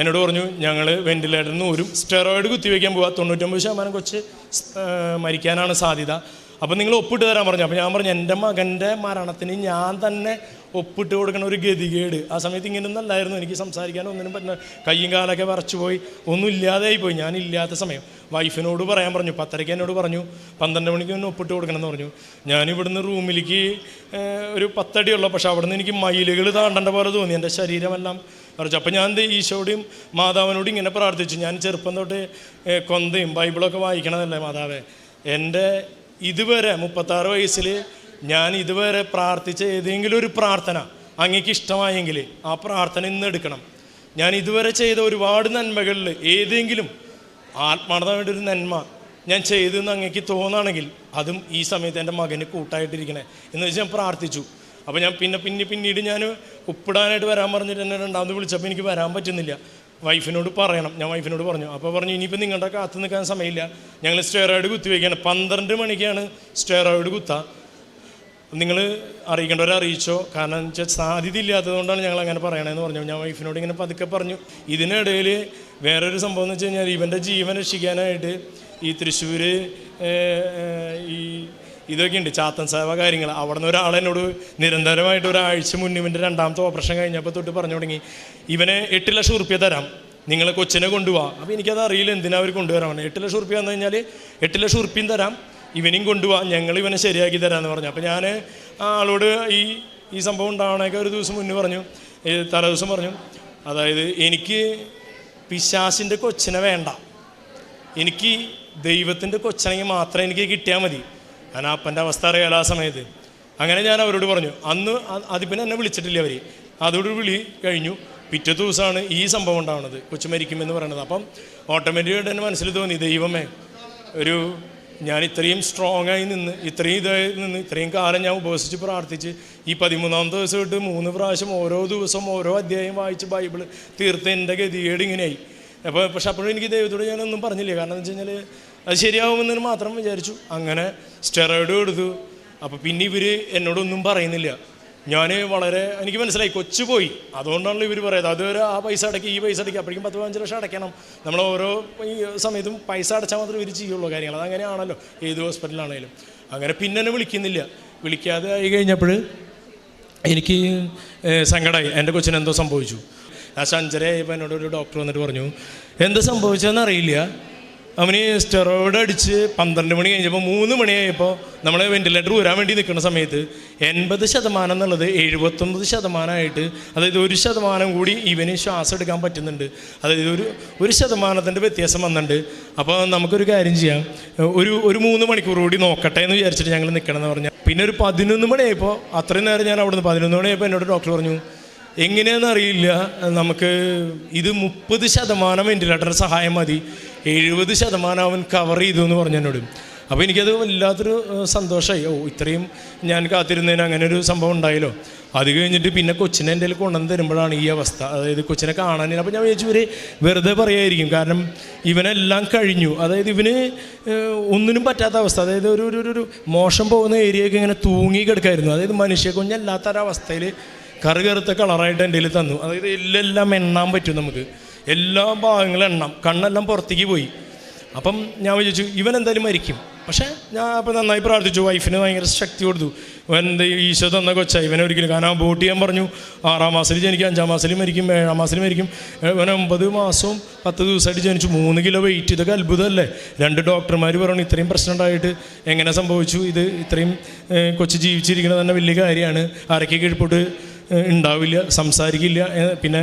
എന്നോട് പറഞ്ഞു ഞങ്ങൾ വെൻറ്റിലേറ്ററിൽ നിന്ന് ഒരു സ്റ്റെറോയിഡ് കുത്തിവെക്കാൻ പോവുക, 99% കൊച്ച് മരിക്കാനാണ് സാധ്യത, അപ്പം നിങ്ങൾ ഒപ്പിട്ട് തരാൻ പറഞ്ഞു. അപ്പോൾ ഞാൻ പറഞ്ഞു എൻ്റെ മകൻ്റെ മരണത്തിന് ഞാൻ തന്നെ ഒപ്പിട്ട് കൊടുക്കണ ഒരു ഗതികേട്. ആ സമയത്ത് ഇങ്ങനെയൊന്നും അല്ലായിരുന്നു, എനിക്ക് സംസാരിക്കാനോ ഒന്നിനും പറ്റുന്ന, കയ്യും കാലൊക്കെ വിറച്ചു പോയി, ഒന്നും ഇല്ലാതെയായി പോയി. ഞാനില്ലാത്ത സമയം വൈഫിനോട് പറയാൻ പറഞ്ഞു. 10:30 എന്നോട് പറഞ്ഞു 12 മണിക്ക് ഒന്ന് ഒപ്പിട്ട് കൊടുക്കണം എന്ന് പറഞ്ഞു. ഞാനിവിടുന്ന് റൂമിലേക്ക് ഒരു 10 അടിയുള്ളൂ, പക്ഷെ അവിടെ നിന്ന് എനിക്ക് മയിലുകൾ താണ്ടേണ്ട പോലെ തോന്നി, എൻ്റെ ശരീരമെല്ലാം വിറച്ചു. അപ്പോൾ ഞാൻ ഈശോയോടും മാതാവിനോടും ഇങ്ങനെ പ്രാർത്ഥിച്ചു. ഞാൻ ചെറുപ്പം തൊട്ട് കൊന്തയും ബൈബിളൊക്കെ വായിക്കണതല്ലേ മാതാവേ, എൻ്റെ ഇതുവരെ 36 വയസ്സിൽ ഞാൻ ഇതുവരെ പ്രാർത്ഥിച്ച ഏതെങ്കിലും ഒരു പ്രാർത്ഥന അങ്ങേക്ക് ഇഷ്ടമായെങ്കിൽ ആ പ്രാർത്ഥന ഇന്ന് എടുക്കണം. ഞാൻ ഇതുവരെ ചെയ്ത ഒരുപാട് നന്മകളിൽ ഏതെങ്കിലും ആത്മാർത്ഥമായിട്ടൊരു നന്മ ഞാൻ ചെയ്തെന്ന് അങ്ങേക്ക് തോന്നുകയാണെങ്കിൽ അതും ഈ സമയത്ത് എൻ്റെ മകന് കൂട്ടായിട്ടിരിക്കണേ എന്ന് വെച്ച് ഞാൻ പ്രാർത്ഥിച്ചു. അപ്പോൾ ഞാൻ പിന്നീട് ഞാൻ ഒപ്പിടാനായിട്ട് വരാൻ പറഞ്ഞിട്ട് എന്നെ 2ാമത് വിളിച്ചപ്പോൾ എനിക്ക് വരാൻ പറ്റുന്നില്ല. വൈഫിനോട് പറയണം, ഞാൻ വൈഫിനോട് പറഞ്ഞു. അപ്പോൾ പറഞ്ഞു ഇനിയിപ്പോൾ നിങ്ങളുടെ കാത്തു നിൽക്കാൻ സമയമില്ല, ഞങ്ങൾ സ്റ്റെറോയിഡ് കുത്തിവെക്കുകയാണ്, 12 മണിക്കാണ് സ്റ്റെറോയിഡ് കുത്തുക, നിങ്ങൾ അറിയിക്കേണ്ടവരെ അറിയിച്ചോ, കാരണം വെച്ചാൽ സാധ്യത ഇല്ലാത്തതുകൊണ്ടാണ് ഞങ്ങൾ അങ്ങനെ പറയണമെന്ന് പറഞ്ഞു. ഞാൻ വൈഫിനോട് ഇങ്ങനെ പതുക്കെ പറഞ്ഞു. ഇതിനിടയിൽ വേറൊരു സംഭവം എന്ന് വെച്ച് കഴിഞ്ഞാൽ ഇവൻ്റെ ജീവൻ രക്ഷിക്കാനായിട്ട് ഈ തൃശ്ശൂർ ഇതൊക്കെ ഉണ്ട്, ചാത്തൻ സേവ കാര്യങ്ങൾ. അവിടെ നിന്ന് ഒരാളെന്നോട് നിരന്തരമായിട്ട് ഒരാഴ്ച മുന്നേ ഇവൻ്റെ 2ാമത്തെ ഓപ്പറേഷൻ കഴിഞ്ഞപ്പോൾ തൊട്ട് പറഞ്ഞു തുടങ്ങി ഇവനെ 8 ലക്ഷം ഉറുപ്പ്യ തരാം, നിങ്ങൾ കൊച്ചിനെ കൊണ്ടുപോകാം. അപ്പോൾ എനിക്കത് അറിയില്ല എന്തിനാ അവർ കൊണ്ടുവരാൻ. 8 ലക്ഷം ഉറുപ്പ്യ വന്നു കഴിഞ്ഞാൽ 8 ലക്ഷം ഉറുപ്പ്യം തരാം, ഇവനെയും കൊണ്ടുപോകാം, ഞങ്ങൾ ഇവനെ ശരിയാക്കി തരാമെന്ന് പറഞ്ഞു. അപ്പോൾ ഞാൻ ആളോട് ഈ സംഭവം ഉണ്ടാവണേക്കെ ഒരു ദിവസം മുന്നേ പറഞ്ഞു, തലേദിവസം പറഞ്ഞു, അതായത് എനിക്ക് പിശാചിൻ്റെ കൊച്ചിനെ വേണ്ട, എനിക്ക് ദൈവത്തിൻ്റെ കൊച്ചനെങ്കിൽ മാത്രമേ എനിക്ക് കിട്ടിയാൽ മതി. ഞാൻ അപ്പൻ്റെ അവസ്ഥ അറിയാലോ ആ സമയത്ത്. അങ്ങനെ ഞാൻ അവരോട് പറഞ്ഞു. അന്ന് അതിപ്പിന്നെ എന്നെ വിളിച്ചിട്ടില്ല അവർ. അതോട് വിളി കഴിഞ്ഞു. പിറ്റേ ദിവസമാണ് ഈ സംഭവം ഉണ്ടാവുന്നത്, കൊച്ചു മരിക്കുമെന്ന് പറയുന്നത്. അപ്പം ഓട്ടോമാറ്റിക്കായിട്ട് എൻ്റെ മനസ്സിൽ തോന്നി ദൈവമേ, ഒരു ഞാൻ ഇത്രയും സ്ട്രോങ് ആയി നിന്ന് ഇത്രയും ഇതായി നിന്ന് ഇത്രയും കാലം ഞാൻ ഉപവസിച്ച് പ്രാർത്ഥിച്ച് ഈ 13-ാമത്തെ ദിവസം തൊട്ട് 3 പ്രാവശ്യം ഓരോ ദിവസം ഓരോ അധ്യായം വായിച്ച് ബൈബിൾ തീർത്ത് എൻ്റെ ഗതികേട് ഇങ്ങനെയായി. പക്ഷെ അപ്പോഴും എനിക്ക് ദൈവത്തോട് ഞാനൊന്നും പറഞ്ഞില്ല. കാരണം എന്ന് വെച്ച് കഴിഞ്ഞാൽ അത് ശരിയാവുമെന്ന് മാത്രം വിചാരിച്ചു. അങ്ങനെ സ്റ്റെറോയിഡ് കൊടുത്തു. അപ്പോൾ പിന്നെ ഇവർ എന്നോടൊന്നും പറയുന്നില്ല. ഞാൻ എനിക്ക് മനസ്സിലായി കൊച്ചു പോയി. അതുകൊണ്ടാണല്ലോ ഇവർ പറയുന്നത് അതുവരെ ആ പൈസ അടയ്ക്കുക ഈ പൈസ അടയ്ക്കുക, അപ്പോഴേക്കും 10-15 ലക്ഷം അടയ്ക്കണം. നമ്മൾ ഓരോ ഈ സമയത്തും പൈസ അടച്ചാൽ മാത്രമേ ഇവർ ചെയ്യുള്ളൂ കാര്യങ്ങൾ. അതങ്ങനെയാണല്ലോ ഏത് ഹോസ്പിറ്റലാണെങ്കിലും. അങ്ങനെ പിന്നെ എന്നെ വിളിക്കുന്നില്ല. വിളിക്കാതെ ആയി കഴിഞ്ഞപ്പോൾ എനിക്ക് സങ്കടമായി. എൻ്റെ കൊച്ചിന് എന്തോ സംഭവിച്ചു. ആ 5:30 ആയപ്പോൾ എന്നോട് ഒരു ഡോക്ടർ വന്നിട്ട് പറഞ്ഞു എന്ത് സംഭവിച്ചതെന്ന് അറിയില്ല, അവന് സ്റ്റെറോയിഡ് അടിച്ച് 12 മണി കഴിഞ്ഞപ്പോൾ 3 മണിയായപ്പോൾ നമ്മൾ വെൻറ്റിലേറ്റർ ഊരാൻ വേണ്ടി നിൽക്കുന്ന സമയത്ത് 80% എന്നുള്ളത് 79%, അതായത് 1% കൂടി ഇവന് ശ്വാസം എടുക്കാൻ പറ്റുന്നുണ്ട്. അതായത് ഒരു ശതമാനത്തിൻ്റെ വ്യത്യാസം വന്നിട്ടുണ്ട്. അപ്പോൾ നമുക്കൊരു കാര്യം ചെയ്യാം, ഒരു 3 മണിക്കൂർ കൂടി നോക്കട്ടെ എന്ന് വിചാരിച്ചിട്ട് ഞങ്ങൾ നിൽക്കണം എന്ന് പറഞ്ഞാൽ. പിന്നെ ഒരു 11 മണിയായപ്പോൾ അത്രയും നേരം ഞാൻ അവിടെ നിന്ന് 11 മണിയായപ്പോൾ എന്നോട് ഡോക്ടർ പറഞ്ഞു എങ്ങനെയാണെന്ന് അറിയില്ല, നമുക്ക് ഇത് 30% വെൻറ്റിലേറ്റർ സഹായം മതി, 70% അവൻ കവർ ചെയ്തു എന്ന് പറഞ്ഞു എന്നോട്. അപ്പോൾ എനിക്കത് വല്ലാത്തൊരു സന്തോഷമായി. ഇത്രയും ഞാൻ കാത്തിരുന്നതിന് അങ്ങനെ ഒരു സംഭവം ഉണ്ടായല്ലോ. അത് കഴിഞ്ഞിട്ട് പിന്നെ കൊച്ചിനെ എൻ്റെ കൊണ്ടുവന്ന് തരുമ്പോഴാണ് ഈ അവസ്ഥ. അതായത് കൊച്ചിനെ കാണാനില്ല. അപ്പോൾ ഞാൻ വിചാരിച്ചു ഇവർ വെറുതെ പറയായിരിക്കും. കാരണം ഇവനെല്ലാം കഴിഞ്ഞു. അതായത് ഇവന് ഒന്നിനും പറ്റാത്ത അവസ്ഥ. അതായത് ഒരു മോശം പോകുന്ന ഏരിയയൊക്കെ ഇങ്ങനെ തൂങ്ങി കിടക്കായിരുന്നു. അതായത് മനുഷ്യ കുഞ്ഞല്ലാത്തൊരവസ്ഥയിൽ കറുകറുത്ത കളറായിട്ട് എൻ്റെ കയ്യിൽ തന്നു. അതായത് എല്ലാം എണ്ണാൻ പറ്റും നമുക്ക്, എല്ലാ ഭാഗങ്ങളും എണ്ണാം. കണ്ണെല്ലാം പുറത്തേക്ക് പോയി. അപ്പം ഞാൻ വിചാരിച്ചു ഇവൻ എന്തായാലും മരിക്കും. പക്ഷേ ഞാൻ അപ്പോൾ നന്നായി പ്രാർത്ഥിച്ചു. വൈഫിന് ഭയങ്കര ശക്തി കൊടുത്തു. എൻ്റെ ഈശോ തന്ന കൊച്ചായി ഇവനെ ഒരിക്കലും, കാരണം ബോട്ട് ചെയ്യാൻ പറഞ്ഞു. 6-ാം മാസത്തിൽ ജനിക്കും, 5-ാം മാസത്തിൽ മരിക്കും, 7-ാം മാസത്തിൽ മരിക്കും. ഇവൻ 9 മാസവും 10 ദിവസമായിട്ട് ജനിച്ചു. 3 കിലോ വെയിറ്റ്. ഇതൊക്കെ അത്ഭുതമല്ലേ? 2 ഡോക്ടർമാർ പറഞ്ഞു ഇത്രയും പ്രശ്നം ഉണ്ടായിട്ട് എങ്ങനെ സംഭവിച്ചു, ഇത് ഇത്രയും കൊച്ചു ജീവിച്ചിരിക്കുന്നത് തന്നെ വലിയ കാര്യമാണ്, അരയ്ക്ക് കീഴ്പോട്ട് ഉണ്ടാവില്ല, സംസാരിക്കില്ല. പിന്നെ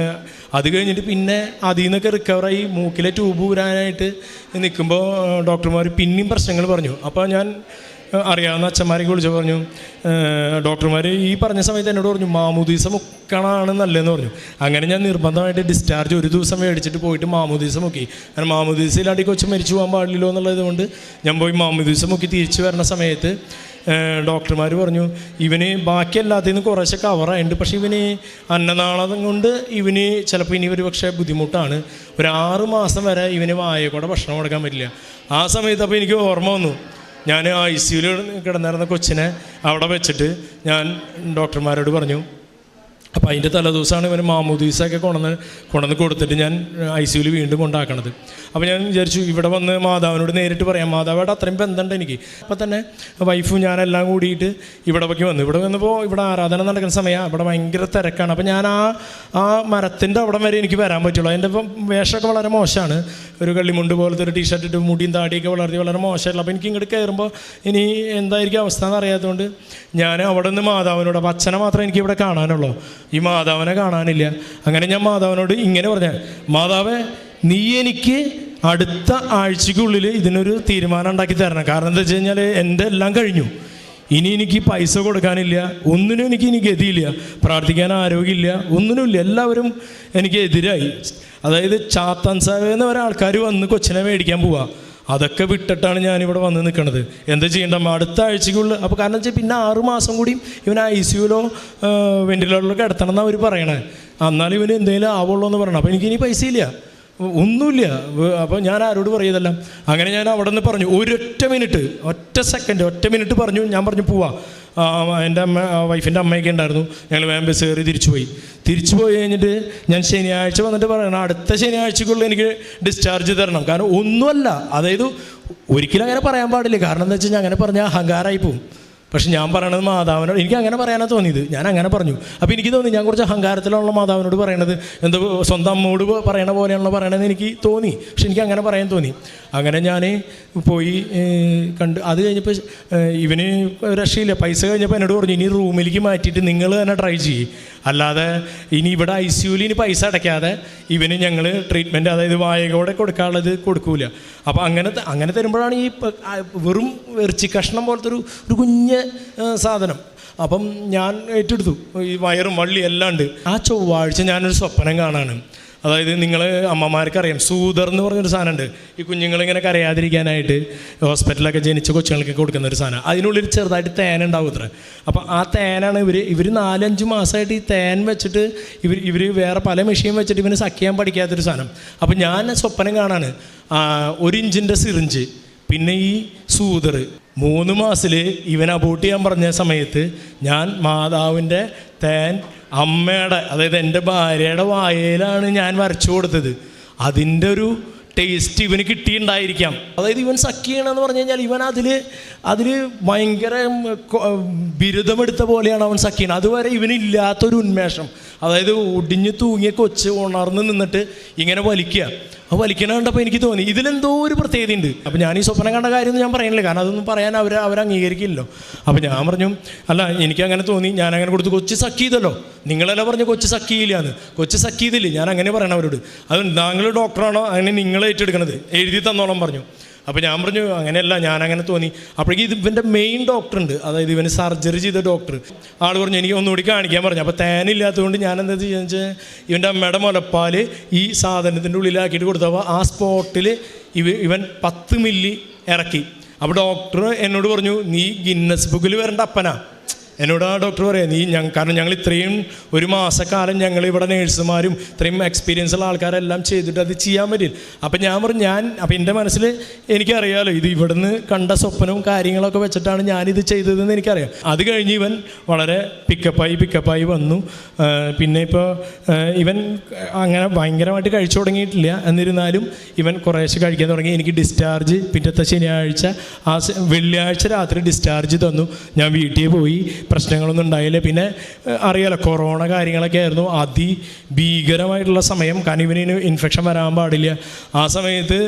അത് കഴിഞ്ഞിട്ട് പിന്നെ അതിൽ നിന്നൊക്കെ റിക്കവറായി മൂക്കിലെ ട്യൂബ് ഊരാനായിട്ട് നിൽക്കുമ്പോൾ ഡോക്ടർമാർ പിന്നെയും പ്രശ്നങ്ങൾ പറഞ്ഞു. അപ്പോൾ ഞാൻ അറിയാവുന്ന അച്ഛന്മാരെയൊക്കെ വിളിച്ച് പറഞ്ഞു, ഡോക്ടർമാർ ഈ പറഞ്ഞ സമയത്ത് എന്നോട് പറഞ്ഞു മാമോദീസ മുക്കണമാണ് നല്ലതെന്ന് പറഞ്ഞു. അങ്ങനെ ഞാൻ നിർബന്ധമായിട്ട് ഡിസ്ചാർജ് ഒരു ദിവസം മേടിച്ചിട്ട് പോയിട്ട് മാമോദീസ മുക്കി. കാരണം മാമോദീസയിലാട്ടി കൊച്ചു മരിച്ചു പോകാൻ പാടില്ലല്ലോ എന്നുള്ളത് കൊണ്ട് ഞാൻ പോയി മാമോദീസ മുക്കി തിരിച്ചു വരുന്ന സമയത്ത് ഡോക്ടർമാർ പറഞ്ഞു ഇവന് ബാക്കി എല്ലാത്തിൽ നിന്ന് കുറേശ്ശെ കവറായിട്ടുണ്ട്, പക്ഷേ ഇവന് അന്നനാളം കൊണ്ട് ഇവന് ചിലപ്പോൾ ഇനി ഒരു പക്ഷേ ബുദ്ധിമുട്ടാണ്. ഒരു 6 മാസം വരെ ഇവന് വായ കൂടെ ഭക്ഷണം കൊടുക്കാൻ പറ്റില്ല. ആ സമയത്ത് അപ്പോൾ എനിക്ക് ഓർമ്മ വന്നു, ഞാൻ ICUയിൽ കിടന്നിരുന്ന കൊച്ചിനെ അവിടെ വെച്ചിട്ട് ഞാൻ ഡോക്ടർമാരോട് പറഞ്ഞു. അപ്പോൾ അതിൻ്റെ തലേദിവസമാണ് ഇവന് മാമോദീസൊക്കെ കൊണ്ടുവന്ന് കൊടുത്തിട്ട് ഞാൻ ICUയിൽ വീണ്ടും കൊണ്ടാക്കണത്. അപ്പോൾ ഞാൻ വിചാരിച്ചു ഇവിടെ വന്ന് മാതാവിനോട് നേരിട്ട് പറയാം. മാതാവായിട്ട് അത്രയും ബന്ധമുണ്ട് എനിക്ക്. അപ്പോൾ തന്നെ വൈഫും ഞാനെല്ലാം കൂടിയിട്ട് ഇവിടെ വന്നു. ഇവിടെ വന്നപ്പോൾ ഇവിടെ ആരാധന നടക്കുന്ന സമയമാണ്. ഇവിടെ ഭയങ്കര തിരക്കാണ്. അപ്പോൾ ഞാൻ ആ മരത്തിൻ്റെ അവിടം വരെ എനിക്ക് വരാൻ പറ്റുള്ളൂ. അതിൻ്റെ ഇപ്പം വേഷമൊക്കെ വളരെ മോശമാണ്. ഒരു കള്ളിമുണ്ട് പോലത്തെ ഒരു ടീഷർട്ട് ഇട്ട് മുടിയും താടിയൊക്കെ വളരെ മോശമായിട്ടുള്ള. അപ്പോൾ എനിക്ക് ഇങ്ങോട്ട് കയറുമ്പോൾ ഇനി എന്തായിരിക്കും അവസ്ഥ എന്ന് അറിയാത്തതുകൊണ്ട് ഞാൻ അവിടെ നിന്ന് മാതാവിനോട്, അപ്പോൾ അച്ഛനെ മാത്രമേ എനിക്ക് ഇവിടെ കാണാനുള്ളൂ, ഈ മാതാവിനെ കാണാനില്ല. അങ്ങനെ ഞാൻ മാതാവിനോട് ഇങ്ങനെ പറഞ്ഞ, മാതാവേ നീ എനിക്ക് അടുത്ത ആഴ്ചയ്ക്കുള്ളിൽ ഇതിനൊരു തീരുമാനം ഉണ്ടാക്കി തരണം. കാരണം എന്താ വെച്ച് കഴിഞ്ഞാൽ എൻ്റെ എല്ലാം കഴിഞ്ഞു, ഇനി എനിക്ക് പൈസ കൊടുക്കാനില്ല, ഒന്നിനും എനിക്ക് ഇനി ഗതിയില്ല, പ്രാർത്ഥിക്കാൻ ആരോഗ്യമില്ല, ഒന്നിനുമില്ല. എല്ലാവരും എനിക്ക് എതിരായി. അതായത് ചാത്താൻ സാഹേന്ന് ഒരാൾക്കാർ വന്ന് കൊച്ചിനെ മേടിക്കാൻ പോവാ. അതൊക്കെ വിട്ടിട്ടാണ് ഞാനിവിടെ വന്ന് നിൽക്കുന്നത്. എന്താ ചെയ്യേണ്ട അടുത്ത ആഴ്ചയ്ക്കുള്ളിൽ. അപ്പോൾ കാരണം വെച്ചാൽ പിന്നെ 6 മാസം കൂടിയും ഇവൻ ICUയിലോ വെൻറ്റിലേറ്ററിലോ കിടത്തണം എന്നാണ് അവർ പറയണേ. എന്നാലും ഇവന് എന്തെങ്കിലും ആവുള്ളൂ എന്ന് പറയണം. അപ്പോൾ എനിക്കിനി പൈസ ഇല്ല, ഒന്നുമില്ല. അപ്പോൾ ഞാൻ ആരോട് പറയതെല്ലാം. അങ്ങനെ ഞാൻ അവിടെ നിന്ന് പറഞ്ഞു, ഒറ്റ സെക്കൻഡ് പറഞ്ഞു. ഞാൻ പറഞ്ഞു പോവാ. എൻ്റെ വൈഫിൻ്റെ അമ്മയൊക്കെ ഉണ്ടായിരുന്നു. ഞങ്ങൾ വേഗം ബസ് കയറി തിരിച്ചു പോയി കഴിഞ്ഞിട്ട് ഞാൻ ശനിയാഴ്ച വന്നിട്ട് പറയണം അടുത്ത ശനിയാഴ്ചക്കുള്ളിൽ എനിക്ക് ഡിസ്ചാർജ് തരണം. കാരണം ഒന്നുമല്ല, അതായത് ഒരിക്കലും അങ്ങനെ പറയാൻ പാടില്ല. കാരണം എന്താ വെച്ച് കഴിഞ്ഞാൽ അങ്ങനെ പറഞ്ഞാൽ അഹങ്കാരമായി പോകും. പക്ഷെ ഞാൻ പറയണത് മാതാവിനോട്, എനിക്ക് അങ്ങനെ പറയാനാണ് തോന്നിയത്. ഞാൻ അങ്ങനെ പറഞ്ഞു. അപ്പോൾ എനിക്ക് തോന്നി ഞാൻ കുറച്ച് അഹങ്കാരത്തിലുള്ള മാതാവിനോട് പറയണത് എന്തോ സ്വന്തം അമ്മയോട് പറയണ പോലെയാണല്ലോ പറയണതെന്ന് എനിക്ക് തോന്നി. പക്ഷെ എനിക്ക് അങ്ങനെ പറയാൻ തോന്നി. അങ്ങനെ ഞാൻ പോയി കണ്ട്. അത് കഴിഞ്ഞപ്പോൾ ഇവന് രക്ഷയില്ല. പൈസ കഴിഞ്ഞപ്പോൾ എന്നോട് പറഞ്ഞു ഇനി റൂമിലേക്ക് മാറ്റിയിട്ട് നിങ്ങൾ തന്നെ ട്രൈ ചെയ്യും, അല്ലാതെ ഇനി ഇവിടെ ICUയിൽ ഇനി പൈസ അടയ്ക്കാതെ ഇവന് ഞങ്ങൾ ട്രീറ്റ്മെൻറ്റ്, അതായത് വായകോടെ കൊടുക്കാനുള്ളത് കൊടുക്കൂല. അപ്പോൾ അങ്ങനെ തരുമ്പോഴാണ് ഈ വെറും ഇറച്ചി കഷ്ണം പോലത്തെ ഒരു കുഞ്ഞ് സാധനം. അപ്പം ഞാൻ ഏറ്റെടുത്തു. ഈ വയറും വള്ളി എല്ലാം ഉണ്ട്. ആ ചൊവ്വാഴ്ച ഞാനൊരു സ്വപ്നം കാണാണ്. അതായത് നിങ്ങൾ അമ്മമാർക്കറിയാം, സൂതർ എന്ന് പറഞ്ഞൊരു സാധനമുണ്ട്. ഈ കുഞ്ഞുങ്ങളിങ്ങനെ കരയാതിരിക്കാനായിട്ട് ഹോസ്പിറ്റലൊക്കെ ജനിച്ച കൊച്ചുങ്ങൾക്ക് കൊടുക്കുന്ന ഒരു സാധനം. അതിനുള്ളിൽ ചെറുതായിട്ട് തേനുണ്ടാവും ഇത്ര. അപ്പോൾ ആ തേനാണ് ഇവർ 4-5 മാസമായിട്ട് ഈ തേൻ വെച്ചിട്ട് ഇവർ വേറെ പല മെഷീൻ വെച്ചിട്ട് ഇവന് സഖ്യാൻ പഠിക്കാത്തൊരു സാധനം. അപ്പോൾ ഞാൻ സ്വപ്നം കാണാണ് 1 ഇഞ്ചിൻ്റെ സിറിഞ്ച്, പിന്നെ ഈ സൂതർ. 3 മാസത്തിൽ ഇവൻ അബോട്ട് ചെയ്യാൻ പറഞ്ഞ സമയത്ത് ഞാൻ മാതാവിൻ്റെ തേൻ അമ്മയുടെ, അതായത് എൻ്റെ ഭാര്യയുടെ വായയിലാണ് ഞാൻ വരച്ചു കൊടുത്തത്. അതിൻ്റെ ഒരു ടേസ്റ്റ് ഇവന് കിട്ടിയിട്ടുണ്ടായിരിക്കാം. അതായത് ഇവൻ സഖ്യണമെന്ന് പറഞ്ഞു കഴിഞ്ഞാൽ ഇവൻ അതിൽ ഭയങ്കര ബിരുദമെടുത്ത പോലെയാണ് അവൻ സഖ്യണം. അതുവരെ ഇവനില്ലാത്തൊരു ഉന്മേഷം, അതായത് ഒടിഞ്ഞു തൂങ്ങിയ കൊച്ച് ഉണർന്ന് നിന്നിട്ട് ഇങ്ങനെ വലിക്കുക. അപ്പോൾ വലിക്കണ കണ്ടപ്പോൾ എനിക്ക് തോന്നി ഇതിലെന്തോ ഒരു പ്രത്യേകതയുണ്ട്. അപ്പോൾ ഞാൻ ഈ സ്വപ്നം കണ്ട കാര്യമൊന്നും ഞാൻ പറയുന്നില്ല, കാരണം അതൊന്നും പറയാൻ അവർ അംഗീകരിക്കില്ലല്ലോ. അപ്പോൾ ഞാൻ പറഞ്ഞു, അല്ല എനിക്കങ്ങനെ തോന്നി, ഞാനങ്ങനെ കൊടുത്തു. കൊച്ച് സഖ്യതല്ലോ, നിങ്ങളെല്ലാം പറഞ്ഞു കൊച്ച് സഖ്യയില്ലാന്ന്. കൊച്ച് സഖ്യതില്ലേ, ഞാൻ അങ്ങനെ പറയണം അവരോട്. അത് താങ്കൾ ഡോക്ടറാണോ അങ്ങനെ നിങ്ങൾ ഏറ്റെടുക്കണത്, എഴുതി തന്നോളം പറഞ്ഞു. അപ്പോൾ ഞാൻ പറഞ്ഞു അങ്ങനെയല്ല, ഞാനങ്ങനെ തോന്നി. അപ്പോഴേക്കും ഇവൻ്റെ മെയിൻ ഡോക്ടറുണ്ട്, അതായത് ഇവന് സർജറി ചെയ്ത ഡോക്ടർ. ആൾ പറഞ്ഞു എനിക്ക് ഒന്നുകൂടി കാണിക്കാൻ പറഞ്ഞു. അപ്പോൾ തേനില്ലാത്തതുകൊണ്ട് ഞാൻ എന്താ ചെയ്യുന്നത് വെച്ചാൽ ഇവൻ്റെ അമ്മയുടെ മുലപ്പാൽ ഈ സാധനത്തിൻ്റെ ഉള്ളിലാക്കിയിട്ട് കൊടുത്തപ്പോൾ ആ സ്പോട്ടിൽ ഇവൻ 10 മില്ലി ഇറക്കി. അപ്പോൾ ഡോക്ടർ എന്നോട് പറഞ്ഞു, നീ ഗിന്നസ് ബുക്കിൽ വരേണ്ട അപ്പനാ. എന്നോട് ആ ഡോക്ടർ പറയാം, കാരണം ഞങ്ങൾ ഇത്രയും ഒരു മാസക്കാലം ഞങ്ങൾ ഇവിടെ നേഴ്സുമാരും ഇത്രയും എക്സ്പീരിയൻസ് ഉള്ള ആൾക്കാരെല്ലാം ചെയ്തിട്ട് അത് ചെയ്യാൻ പറ്റില്ല. അപ്പം ഞാൻ പറഞ്ഞു അപ്പം എൻ്റെ മനസ്സിൽ എനിക്കറിയാമല്ലോ ഇത് ഇവിടുന്ന് കണ്ട സ്വപ്നവും കാര്യങ്ങളൊക്കെ വെച്ചിട്ടാണ് ഞാനിത് ചെയ്തതെന്ന് എനിക്കറിയാം. അത് കഴിഞ്ഞ് ഇവൻ വളരെ പിക്കപ്പായി വന്നു. പിന്നെ ഇപ്പോൾ ഇവൻ അങ്ങനെ ഭയങ്കരമായിട്ട് കഴിച്ചു തുടങ്ങിയിട്ടില്ല, എന്നിരുന്നാലും ഇവൻ കുറേശ്ശെ കഴിക്കാൻ തുടങ്ങി. എനിക്ക് ഡിസ്ചാർജ് പിറ്റത്തെ ശനിയാഴ്ച വെള്ളിയാഴ്ച രാത്രി ഡിസ്ചാർജ് തന്നു. ഞാൻ വീട്ടിൽ പോയി, പ്രശ്നങ്ങളൊന്നും ഉണ്ടായില്ല. പിന്നെ അറിയാലോ കൊറോണ കാര്യങ്ങളൊക്കെ ആയിരുന്നു, അതിഭീകരമായിട്ടുള്ള സമയം. കാരണം ഇവന് ഇൻഫെക്ഷൻ വരാൻ പാടില്ല. ആ സമയത്ത്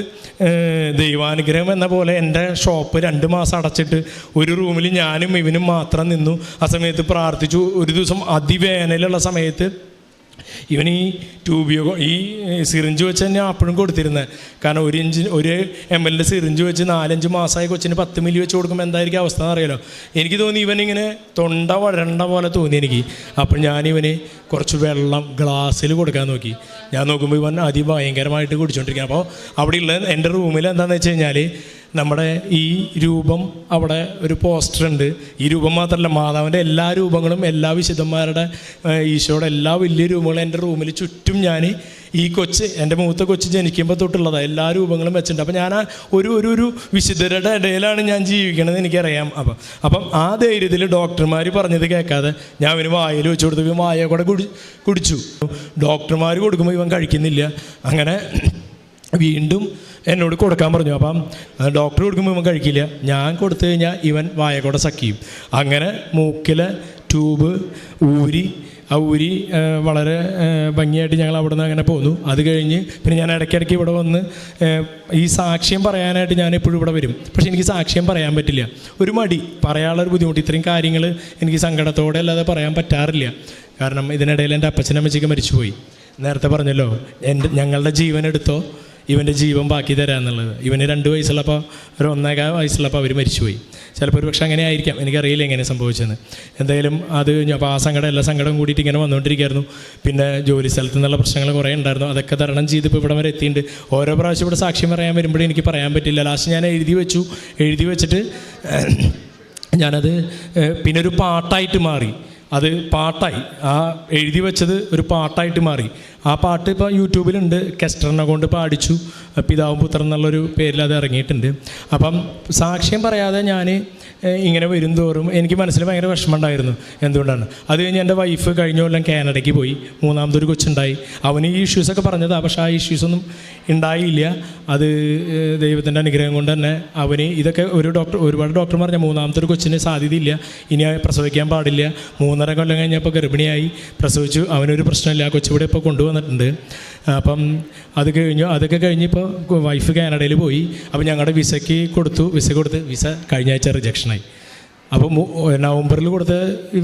ദൈവാനുഗ്രഹം എന്ന പോലെ എൻ്റെ ഷോപ്പ് 2 മാസം അടച്ചിട്ട് ഒരു റൂമിൽ ഞാനും ഇവനും മാത്രം നിന്നു. ആ സമയത്ത് പ്രാർത്ഥിച്ചു. ഒരു ദിവസം അതിവേനലുള്ള സമയത്ത് ഇവൻ ഈ ഈ സിറിഞ്ച് വെച്ച് തന്നെ അപ്പോഴും കൊടുത്തിരുന്നത്. കാരണം 1 ml സിറിഞ്ച് വെച്ച് 4-5 മാസമായ കൊച്ചിന് 10 മില്ലി വെച്ച് കൊടുക്കുമ്പോൾ എന്തായിരിക്കും അവസ്ഥ എന്നറിയാലോ. എനിക്ക് തോന്നി ഇവനിങ്ങനെ തൊണ്ട വഴണ്ട പോലെ തോന്നി എനിക്ക്. അപ്പോൾ ഞാനിവന് കുറച്ച് വെള്ളം ഗ്ലാസ്സിൽ കൊടുക്കാൻ നോക്കി. ഞാൻ നോക്കുമ്പോൾ ഇവൻ അതിഭയങ്കരമായിട്ട് കുടിച്ചുകൊണ്ടിരിക്കുകയാണ്. അപ്പോൾ അവിടെയുള്ള എൻ്റെ റൂമിൽ എന്താണെന്ന് വെച്ച് കഴിഞ്ഞാൽ നമ്മുടെ ഈ രൂപം, അവിടെ ഒരു പോസ്റ്ററുണ്ട്. ഈ രൂപം മാത്രമല്ല, മാതാവിൻ്റെ എല്ലാ രൂപങ്ങളും, എല്ലാ വിശുദ്ധന്മാരുടെ, ഈശോയുടെ എല്ലാ വലിയ രൂപങ്ങളും എൻ്റെ റൂമിൽ ചുറ്റും ഞാൻ ഈ എൻ്റെ മൂത്ത കൊച്ച് ജനിക്കുമ്പോൾ തൊട്ടുള്ളതാണ് എല്ലാ രൂപങ്ങളും വെച്ചിട്ടുണ്ട്. അപ്പം ഞാൻ ഒരു വിശുദ്ധരുടെ ഇടയിലാണ് ഞാൻ ജീവിക്കണത് എനിക്കറിയാം. അപ്പം ആ ധൈര്യത്തിൽ ഡോക്ടർമാർ പറഞ്ഞത് കേൾക്കാതെ ഞാൻ ഇവന് വായിൽ വെച്ച് കൊടുത്തു. ഇവൻ വായ കൂടെ കുടിച്ചു. ഡോക്ടർമാർ കൊടുക്കുമ്പോൾ ഇവൻ കഴിക്കുന്നില്ല. അങ്ങനെ വീണ്ടും എന്നോട് കൊടുക്കാൻ പറഞ്ഞു. അപ്പം ഡോക്ടർ കൊടുക്കുമ്പോൾ ഇവൻ കഴിക്കില്ല. ഞാൻ കൊടുത്തു കഴിഞ്ഞാൽ ഇവൻ വായക്കൂടെ സക്കിയും. അങ്ങനെ മൂക്കിലെ ട്യൂബ് ഊരി വളരെ ഭംഗിയായിട്ട് ഞങ്ങൾ അവിടെ നിന്ന് അങ്ങനെ പോന്നു. അത് കഴിഞ്ഞ് പിന്നെ ഞാൻ ഇടയ്ക്കിടയ്ക്ക് ഇവിടെ വന്ന് ഈ സാക്ഷ്യം പറയാനായിട്ട് ഞാൻ എപ്പോഴും ഇവിടെ വരും. പക്ഷേ എനിക്ക് സാക്ഷ്യം പറയാൻ പറ്റില്ല, ഒരു മടി, പറയാനുള്ളൊരു ബുദ്ധിമുട്ട്. ഇത്രയും കാര്യങ്ങൾ എനിക്ക് സങ്കടത്തോടെ അല്ലാതെ പറയാൻ പറ്റാറില്ല. കാരണം ഇതിനിടയിൽ എൻ്റെ അപ്പച്ചനമ്മച്ചിക്ക് മരിച്ചുപോയി. നേരത്തെ പറഞ്ഞല്ലോ, ഞങ്ങളുടെ ജീവൻ എടുത്തോ, ഇവൻ്റെ ജീവൻ ബാക്കി തരാമെന്നുള്ളത്. ഇവന് 2 വയസ്സുള്ളപ്പോൾ, ഒരു 1.25 വയസ്സുള്ളപ്പോൾ അവർ മരിച്ചുപോയി. ചിലപ്പോൾ ഒരു പക്ഷേ അങ്ങനെ ആയിരിക്കാം, എനിക്കറിയില്ല എങ്ങനെ സംഭവിച്ചതെന്ന്. എന്തായാലും അത് അപ്പോൾ ആ സങ്കടം, എല്ലാ സങ്കടവും കൂടിയിട്ട് ഇങ്ങനെ വന്നുകൊണ്ടിരിക്കുകയായിരുന്നു. പിന്നെ ജോലി സ്ഥലത്ത് നിന്നുള്ള പ്രശ്നങ്ങൾ കുറേ ഉണ്ടായിരുന്നു. അതൊക്കെ തരണം ചെയ്ത് ഇപ്പോൾ ഇവിടെ വരെ എത്തിയിട്ടുണ്ട്. ഓരോ പ്രാവശ്യം ഇവിടെ സാക്ഷ്യം പറയാൻ വരുമ്പോഴും എനിക്ക് പറയാൻ പറ്റില്ല. ലാസ്റ്റ് ഞാൻ എഴുതി വെച്ചിട്ട് ഞാനത് പിന്നെ ഒരു പാട്ടായിട്ട് മാറി. അത് പാട്ടായി, ആ എഴുതി വെച്ചത് ഒരു പാട്ടായിട്ട് മാറി. ആ പാട്ട് ഇപ്പോൾ യൂട്യൂബിലുണ്ട്, കെസ്റ്ററിനെ കൊണ്ട് പാടിച്ചു. പിതാവും പുത്രൻ എന്നുള്ളൊരു പേരിൽ അത് ഇറങ്ങിയിട്ടുണ്ട്. അപ്പം സാക്ഷ്യം പറയാതെ ഞാൻ ഇങ്ങനെ വരും തോറും എനിക്ക് മനസ്സിൽ ഭയങ്കര വിഷമമുണ്ടായിരുന്നു. എന്തുകൊണ്ടാണ്? അത് കഴിഞ്ഞ് എൻ്റെ വൈഫ് കഴിഞ്ഞ കൊല്ലം കാനഡയ്ക്ക് പോയി, 3ാമതൊരു കൊച്ചുണ്ടായി. അവന് ഈ ഇഷ്യൂസൊക്കെ പറഞ്ഞതാണ്, പക്ഷേ ആ ഇഷ്യൂസൊന്നും ഉണ്ടായില്ല. അത് ദൈവത്തിൻ്റെ അനുഗ്രഹം കൊണ്ട് തന്നെ അവന് ഇതൊക്കെ ഒരുപാട് ഡോക്ടർമാർ പറഞ്ഞ 3ാമത്തെ ഒരു കൊച്ചിന് സാധ്യതയില്ല, ഇനി പ്രസവിക്കാൻ പാടില്ല. 3.5 കൊല്ലം കഴിഞ്ഞപ്പോൾ ഗർഭിണിയായി, പ്രസവിച്ചു. അവനൊരു പ്രശ്നമില്ല, ആ കൊച്ചിവിടെ ഇപ്പോൾ കൊണ്ടുവന്നിട്ടുണ്ട്. അപ്പം അതൊക്കെ കഴിഞ്ഞിപ്പോൾ വൈഫ് കാനഡയിൽ പോയി. അപ്പോൾ ഞങ്ങളുടെ വിസ കൊടുത്ത് വിസ കഴിഞ്ഞ ആഴ്ച റിജക്ഷനായി. അപ്പോൾ നവംബറിൽ കൊടുത്ത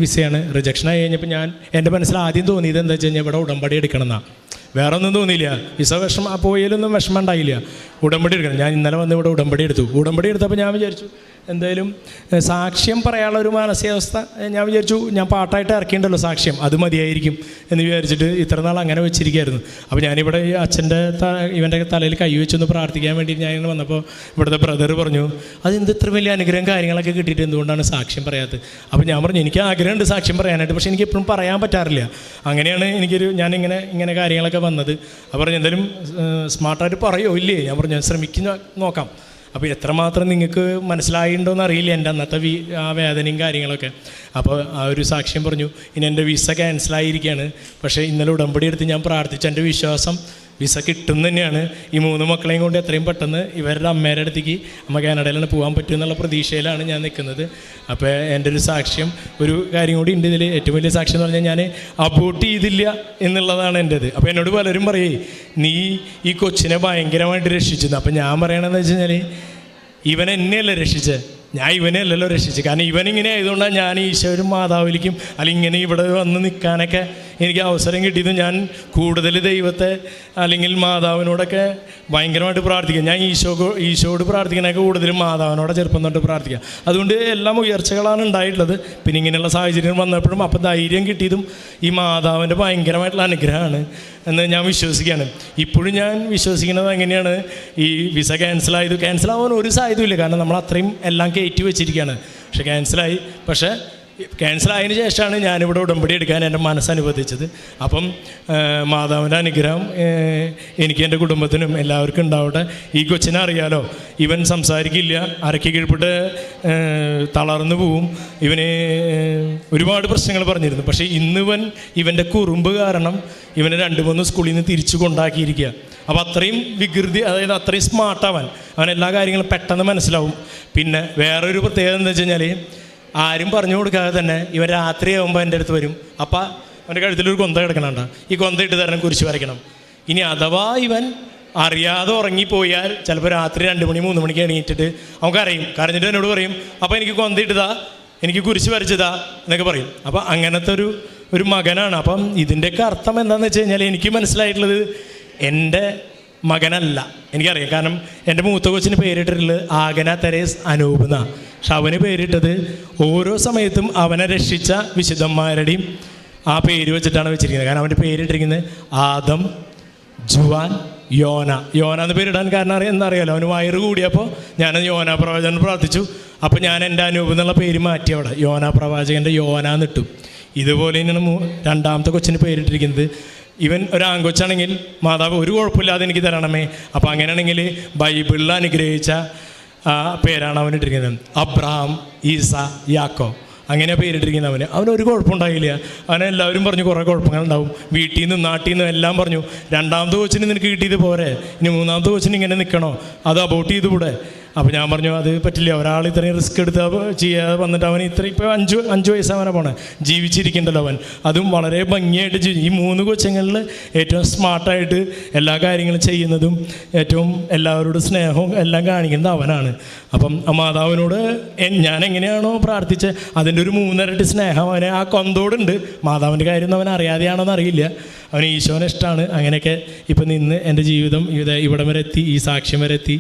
വിസയാണ്. റിജക്ഷനായി കഴിഞ്ഞപ്പോൾ എൻ്റെ മനസ്സിൽ ആദ്യം തോന്നിയത് എന്താ വെച്ച് കഴിഞ്ഞാൽ ഇവിടെ ഉടമ്പടി എടുക്കണം എന്നാണ്. വേറെ ഒന്നും തോന്നിയില്ല. വിസ പോയാലൊന്നും വിഷമം ഉണ്ടായില്ല. ഉടമ്പടി എടുക്കണം. ഞാൻ ഇന്നലെ വന്ന് ഇവിടെ ഉടമ്പടി എടുത്തപ്പോൾ ഞാൻ വിചാരിച്ചു എന്തായാലും സാക്ഷ്യം പറയാനുള്ള ഒരു മാനസികാവസ്ഥ ഞാൻ വിചാരിച്ചു, ഞാൻ പാട്ടായിട്ട് ഇറക്കിയിട്ടുണ്ടല്ലോ സാക്ഷ്യം, അത് മതിയായിരിക്കും എന്ന് വിചാരിച്ചിട്ട് ഇത്ര നാൾ അങ്ങനെ വെച്ചിരിക്കുകയായിരുന്നു. അപ്പോൾ ഞാനിവിടെ ഈ അച്ഛൻ്റെ ഇവൻ്റെ തലയിൽ കൈ വെച്ചൊന്ന് പ്രാർത്ഥിക്കാൻ വേണ്ടി ഞാൻ ഇങ്ങനെ വന്നപ്പോൾ ഇവിടുത്തെ ബ്രദർ പറഞ്ഞു, അതെന്ത് ഇത്ര വലിയ അനുഗ്രഹം കാര്യങ്ങളൊക്കെ കിട്ടിയിട്ട് എന്തുകൊണ്ടാണ് സാക്ഷ്യം പറയാത്തത്? അപ്പോൾ ഞാൻ പറഞ്ഞു, എനിക്ക് ആഗ്രഹമുണ്ട് സാക്ഷ്യം പറയാനായിട്ട്, പക്ഷേ എനിക്ക് എപ്പോഴും പറയാൻ പറ്റാറില്ല. അങ്ങനെയാണ് ഞാനിങ്ങനെ കാര്യങ്ങളൊക്കെ വന്നത്. അപ്പോൾ പറഞ്ഞു, എന്തായാലും സ്മാർട്ടായിട്ട് പറയുമോ ഇല്ലേ? ഞാൻ പറഞ്ഞു, ഞാൻ ശ്രമിക്കുന്ന നോക്കാം. അപ്പോൾ എത്രമാത്രം നിങ്ങൾക്ക് മനസ്സിലായിട്ടുണ്ടോയെന്ന് അറിയില്ല എൻ്റെ അന്നത്തെ ആ വേദനയും കാര്യങ്ങളൊക്കെ. അപ്പോൾ ആ ഒരു സാക്ഷ്യം പറഞ്ഞു, ഇനി എൻ്റെ വിസ ക്യാൻസലായിരിക്കുകയാണ്, പക്ഷേ ഇന്നലെ ഉടമ്പടി എടുത്ത് ഞാൻ പ്രാർത്ഥിച്ചു, എൻ്റെ വിശ്വാസം വിസ കിട്ടും തന്നെയാണ്. ഈ 3 മക്കളെയും കൊണ്ട് എത്രയും പെട്ടെന്ന് ഇവരുടെ അമ്മയുടെ അടുത്തേക്ക് അമ്മ കാനഡയിലാണ് പോകാൻ പറ്റും എന്നുള്ള പ്രതീക്ഷയിലാണ് ഞാൻ നിൽക്കുന്നത്. അപ്പോൾ എൻ്റെ ഒരു സാക്ഷ്യം, ഒരു കാര്യം കൂടി ഉണ്ട് ഇതിൽ. ഏറ്റവും വലിയ സാക്ഷ്യം എന്ന് പറഞ്ഞാൽ ഞാൻ അബോർട്ട് ചെയ്തില്ല എന്നുള്ളതാണ് എൻ്റേത്. അപ്പോൾ എന്നോട് പലരും പറയേ, നീ ഈ കൊച്ചിനെ ഭയങ്കരമായിട്ട് രക്ഷിച്ചെന്ന്. അപ്പോൾ ഞാൻ പറയണമെന്ന് വെച്ച് കഴിഞ്ഞാൽ, ഇവൻ എന്നെയല്ല രക്ഷിച്ചത്, ഞാൻ ഇവനെ അല്ലല്ലോ രക്ഷിച്ചു. കാരണം ഇവനിങ്ങനെ ആയതുകൊണ്ടാണ് ഞാൻ ഈശോയും മാതാവിലേക്കും അല്ലെങ്കിൽ ഇങ്ങനെ ഇവിടെ വന്ന് നിൽക്കാനൊക്കെ എനിക്ക് അവസരം കിട്ടിയത്. ഞാൻ കൂടുതൽ ദൈവത്തെ അല്ലെങ്കിൽ മാതാവിനോടൊക്കെ ഭയങ്കരമായിട്ട് പ്രാർത്ഥിക്കുക. ഞാൻ ഈശോയോട് പ്രാർത്ഥിക്കണൊക്കെ കൂടുതലും മാതാവിനോടെ ചെറുപ്പം തൊട്ട് പ്രാർത്ഥിക്കുക. അതുകൊണ്ട് എല്ലാം ഉയർച്ചകളാണ് ഉണ്ടായിട്ടുള്ളത്. പിന്നെ ഇങ്ങനെയുള്ള സാഹചര്യം വന്നപ്പോഴും അപ്പോൾ ധൈര്യം കിട്ടിയതും ഈ മാതാവിൻ്റെ ഭയങ്കരമായിട്ടുള്ള അനുഗ്രഹമാണ് എന്ന് ഞാൻ വിശ്വസിക്കുകയാണ്. ഇപ്പോഴും ഞാൻ വിശ്വസിക്കുന്നത് എങ്ങനെയാണ്, ഈ വിസ ക്യാൻസലാവാൻ ഒരു സാധ്യതയില്ല. കാരണം നമ്മൾ അത്രയും എല്ലാം കയറ്റി വെച്ചിരിക്കുകയാണ്. പക്ഷെ ക്യാൻസലായതിന് ശേഷമാണ് ഞാനിവിടെ ഉടമ്പടി എടുക്കാൻ എൻ്റെ മനസ്സനുവദിച്ചത്. അപ്പം മാതാവിൻ്റെ അനുഗ്രഹം എനിക്ക് എൻ്റെ കുടുംബത്തിനും എല്ലാവർക്കും ഉണ്ടാവട്ടെ. ഈ കൊച്ചിനെ അറിയാലോ, ഇവൻ സംസാരിക്കില്ല, അരക്കി കീഴ്പ്പെട്ട് തളർന്നു പോവും. ഇവന് ഒരുപാട് പ്രശ്നങ്ങൾ പറഞ്ഞിരുന്നു. പക്ഷേ ഇവൻ്റെ കുറുമ്പ് കാരണം ഇവനെ 2-3 സ്കൂളിൽ നിന്ന് തിരിച്ചു കൊണ്ടാക്കിയിരിക്കുക. അപ്പോൾ അത്രയും വികൃതി, അതായത് അത്രയും സ്മാർട്ടാവാൻ, അവൻ എല്ലാ കാര്യങ്ങളും പെട്ടെന്ന് മനസ്സിലാവും. പിന്നെ വേറൊരു പ്രത്യേകത എന്താ വെച്ച് കഴിഞ്ഞാൽ, ആരും പറഞ്ഞു കൊടുക്കാതെ തന്നെ ഇവൻ രാത്രിയാകുമ്പോൾ എൻ്റെ അടുത്ത് വരും. അപ്പം അവൻ്റെ കഴുത്തിലൊരു കൊന്ത കിടക്കണണ്ട, ഈ കൊന്ത ഇട്ട് തരണം, കുരിശ് വരയ്ക്കണം. ഇനി അഥവാ ഇവൻ അറിയാതെ ഉറങ്ങിപ്പോയാൽ ചിലപ്പോൾ രാത്രി 2 മണി 3 മണിക്ക് എണീറ്റിട്ട് അവൻ കരഞ്ഞിട്ട് എന്നോട് പറയും, അപ്പോൾ എനിക്ക് കൊന്ത ഇട്ടതാ, എനിക്ക് കുരിശ് വരച്ചതാ എന്നൊക്കെ പറയും. അപ്പോൾ അങ്ങനത്തെ ഒരു മകനാണ്. അപ്പം ഇതിൻ്റെയൊക്കെ അർത്ഥം എന്താണെന്ന് വെച്ച് കഴിഞ്ഞാൽ, എനിക്ക് മനസ്സിലായിട്ടുള്ളത് എൻ്റെ മകനല്ല, എനിക്കറിയാം. കാരണം എൻ്റെ മൂത്ത കൊച്ചിന് പേരിട്ടിട്ടുള്ളത് ആഗന തെരേസ് അനൂപ് എന്നാണ്. പക്ഷെ അവന് പേരിട്ടത് ഓരോ സമയത്തും അവനെ രക്ഷിച്ച വിശുദ്ധന്മാരുടെയും ആ പേര് വെച്ചിട്ടാണ് വെച്ചിരിക്കുന്നത്. കാരണം അവൻ്റെ പേരിട്ടിരിക്കുന്നത് ആദം, ജുവാൻ, യോന എന്ന് പേരിടാൻ കാരണം എന്നറിയാലോ, അവന് വയറ് കൂടിയപ്പോൾ ഞാൻ യോന പ്രവാചകൻ പ്രാർത്ഥിച്ചു. അപ്പോൾ ഞാൻ എൻ്റെ അനൂപ് എന്നുള്ള പേര് മാറ്റി അവിടെ യോന പ്രവാചകൻ്റെ യോന എന്നിട്ടു. ഇതുപോലെ തന്നെയാണ് രണ്ടാമത്തെ കൊച്ചിന് പേരിട്ടിരിക്കുന്നത്. ഇവൻ ഒരു ആൺകൊച്ചാണെങ്കിൽ മാതാവ് ഒരു കുഴപ്പമില്ലാതെ എനിക്ക് തരണമേ. അപ്പോൾ അങ്ങനെയാണെങ്കിൽ ബൈബിളിൽ അനുഗ്രഹിച്ച പേരാണ് അവനിട്ടിരിക്കുന്നത്. അബ്രഹാം, ഈസ, യാക്കോ, അങ്ങനെ പേരിട്ടിരിക്കുന്ന അവനൊരു കുഴപ്പമുണ്ടായില്ല. അവനെല്ലാവരും പറഞ്ഞു കുറേ കുഴപ്പങ്ങളുണ്ടാവും, വീട്ടിൽ നിന്നും നാട്ടിൽ നിന്നും എല്ലാം പറഞ്ഞു. 2ാമത്തെ കൊച്ചിന് നിനക്ക് കിട്ടിയത് പോരെ, ഇനി 3ാമത്തെ കൊച്ചിന് ഇങ്ങനെ നിൽക്കണോ, അത് അബോർട്ട് ചെയ്തുകൂടെ? അപ്പോൾ ഞാൻ പറഞ്ഞു, അത് പറ്റില്ല, ഒരാൾ ഇത്രയും റിസ്ക് എടുത്ത് ചെയ്യാതെ വന്നിട്ട് അവൻ ഇപ്പോൾ 5 വയസ്സാവനെ പോണേ, ജീവിച്ചിരിക്കണ്ടല്ലോ അവൻ. അതും വളരെ ഭംഗിയായിട്ട് ഈ 3 കൊച്ചുങ്ങളിൽ ഏറ്റവും സ്മാർട്ടായിട്ട് എല്ലാ കാര്യങ്ങളും ചെയ്യുന്നതും ഏറ്റവും എല്ലാവരോടും സ്നേഹവും എല്ലാം കാണിക്കുന്നത് അവനാണ്. അപ്പം ആ മാതാവിനോട് ഞാൻ എങ്ങനെയാണോ പ്രാർത്ഥിച്ചത് അതിൻ്റെ ഒരു 3 ഇരട്ടി സ്നേഹം അവനെ ആ കൊന്തോടുണ്ട്. മാതാവിൻ്റെ കാര്യം അവൻ അറിയാതെയാണോന്ന് അറിയില്ല, അവന് ഈശോനെ ഇഷ്ടമാണ്. അങ്ങനെയൊക്കെ ഇപ്പം നിന്ന് എൻ്റെ ജീവിതം ഇവിടം വരെ എത്തി, ഈ സാക്ഷ്യം വരെ എത്തി.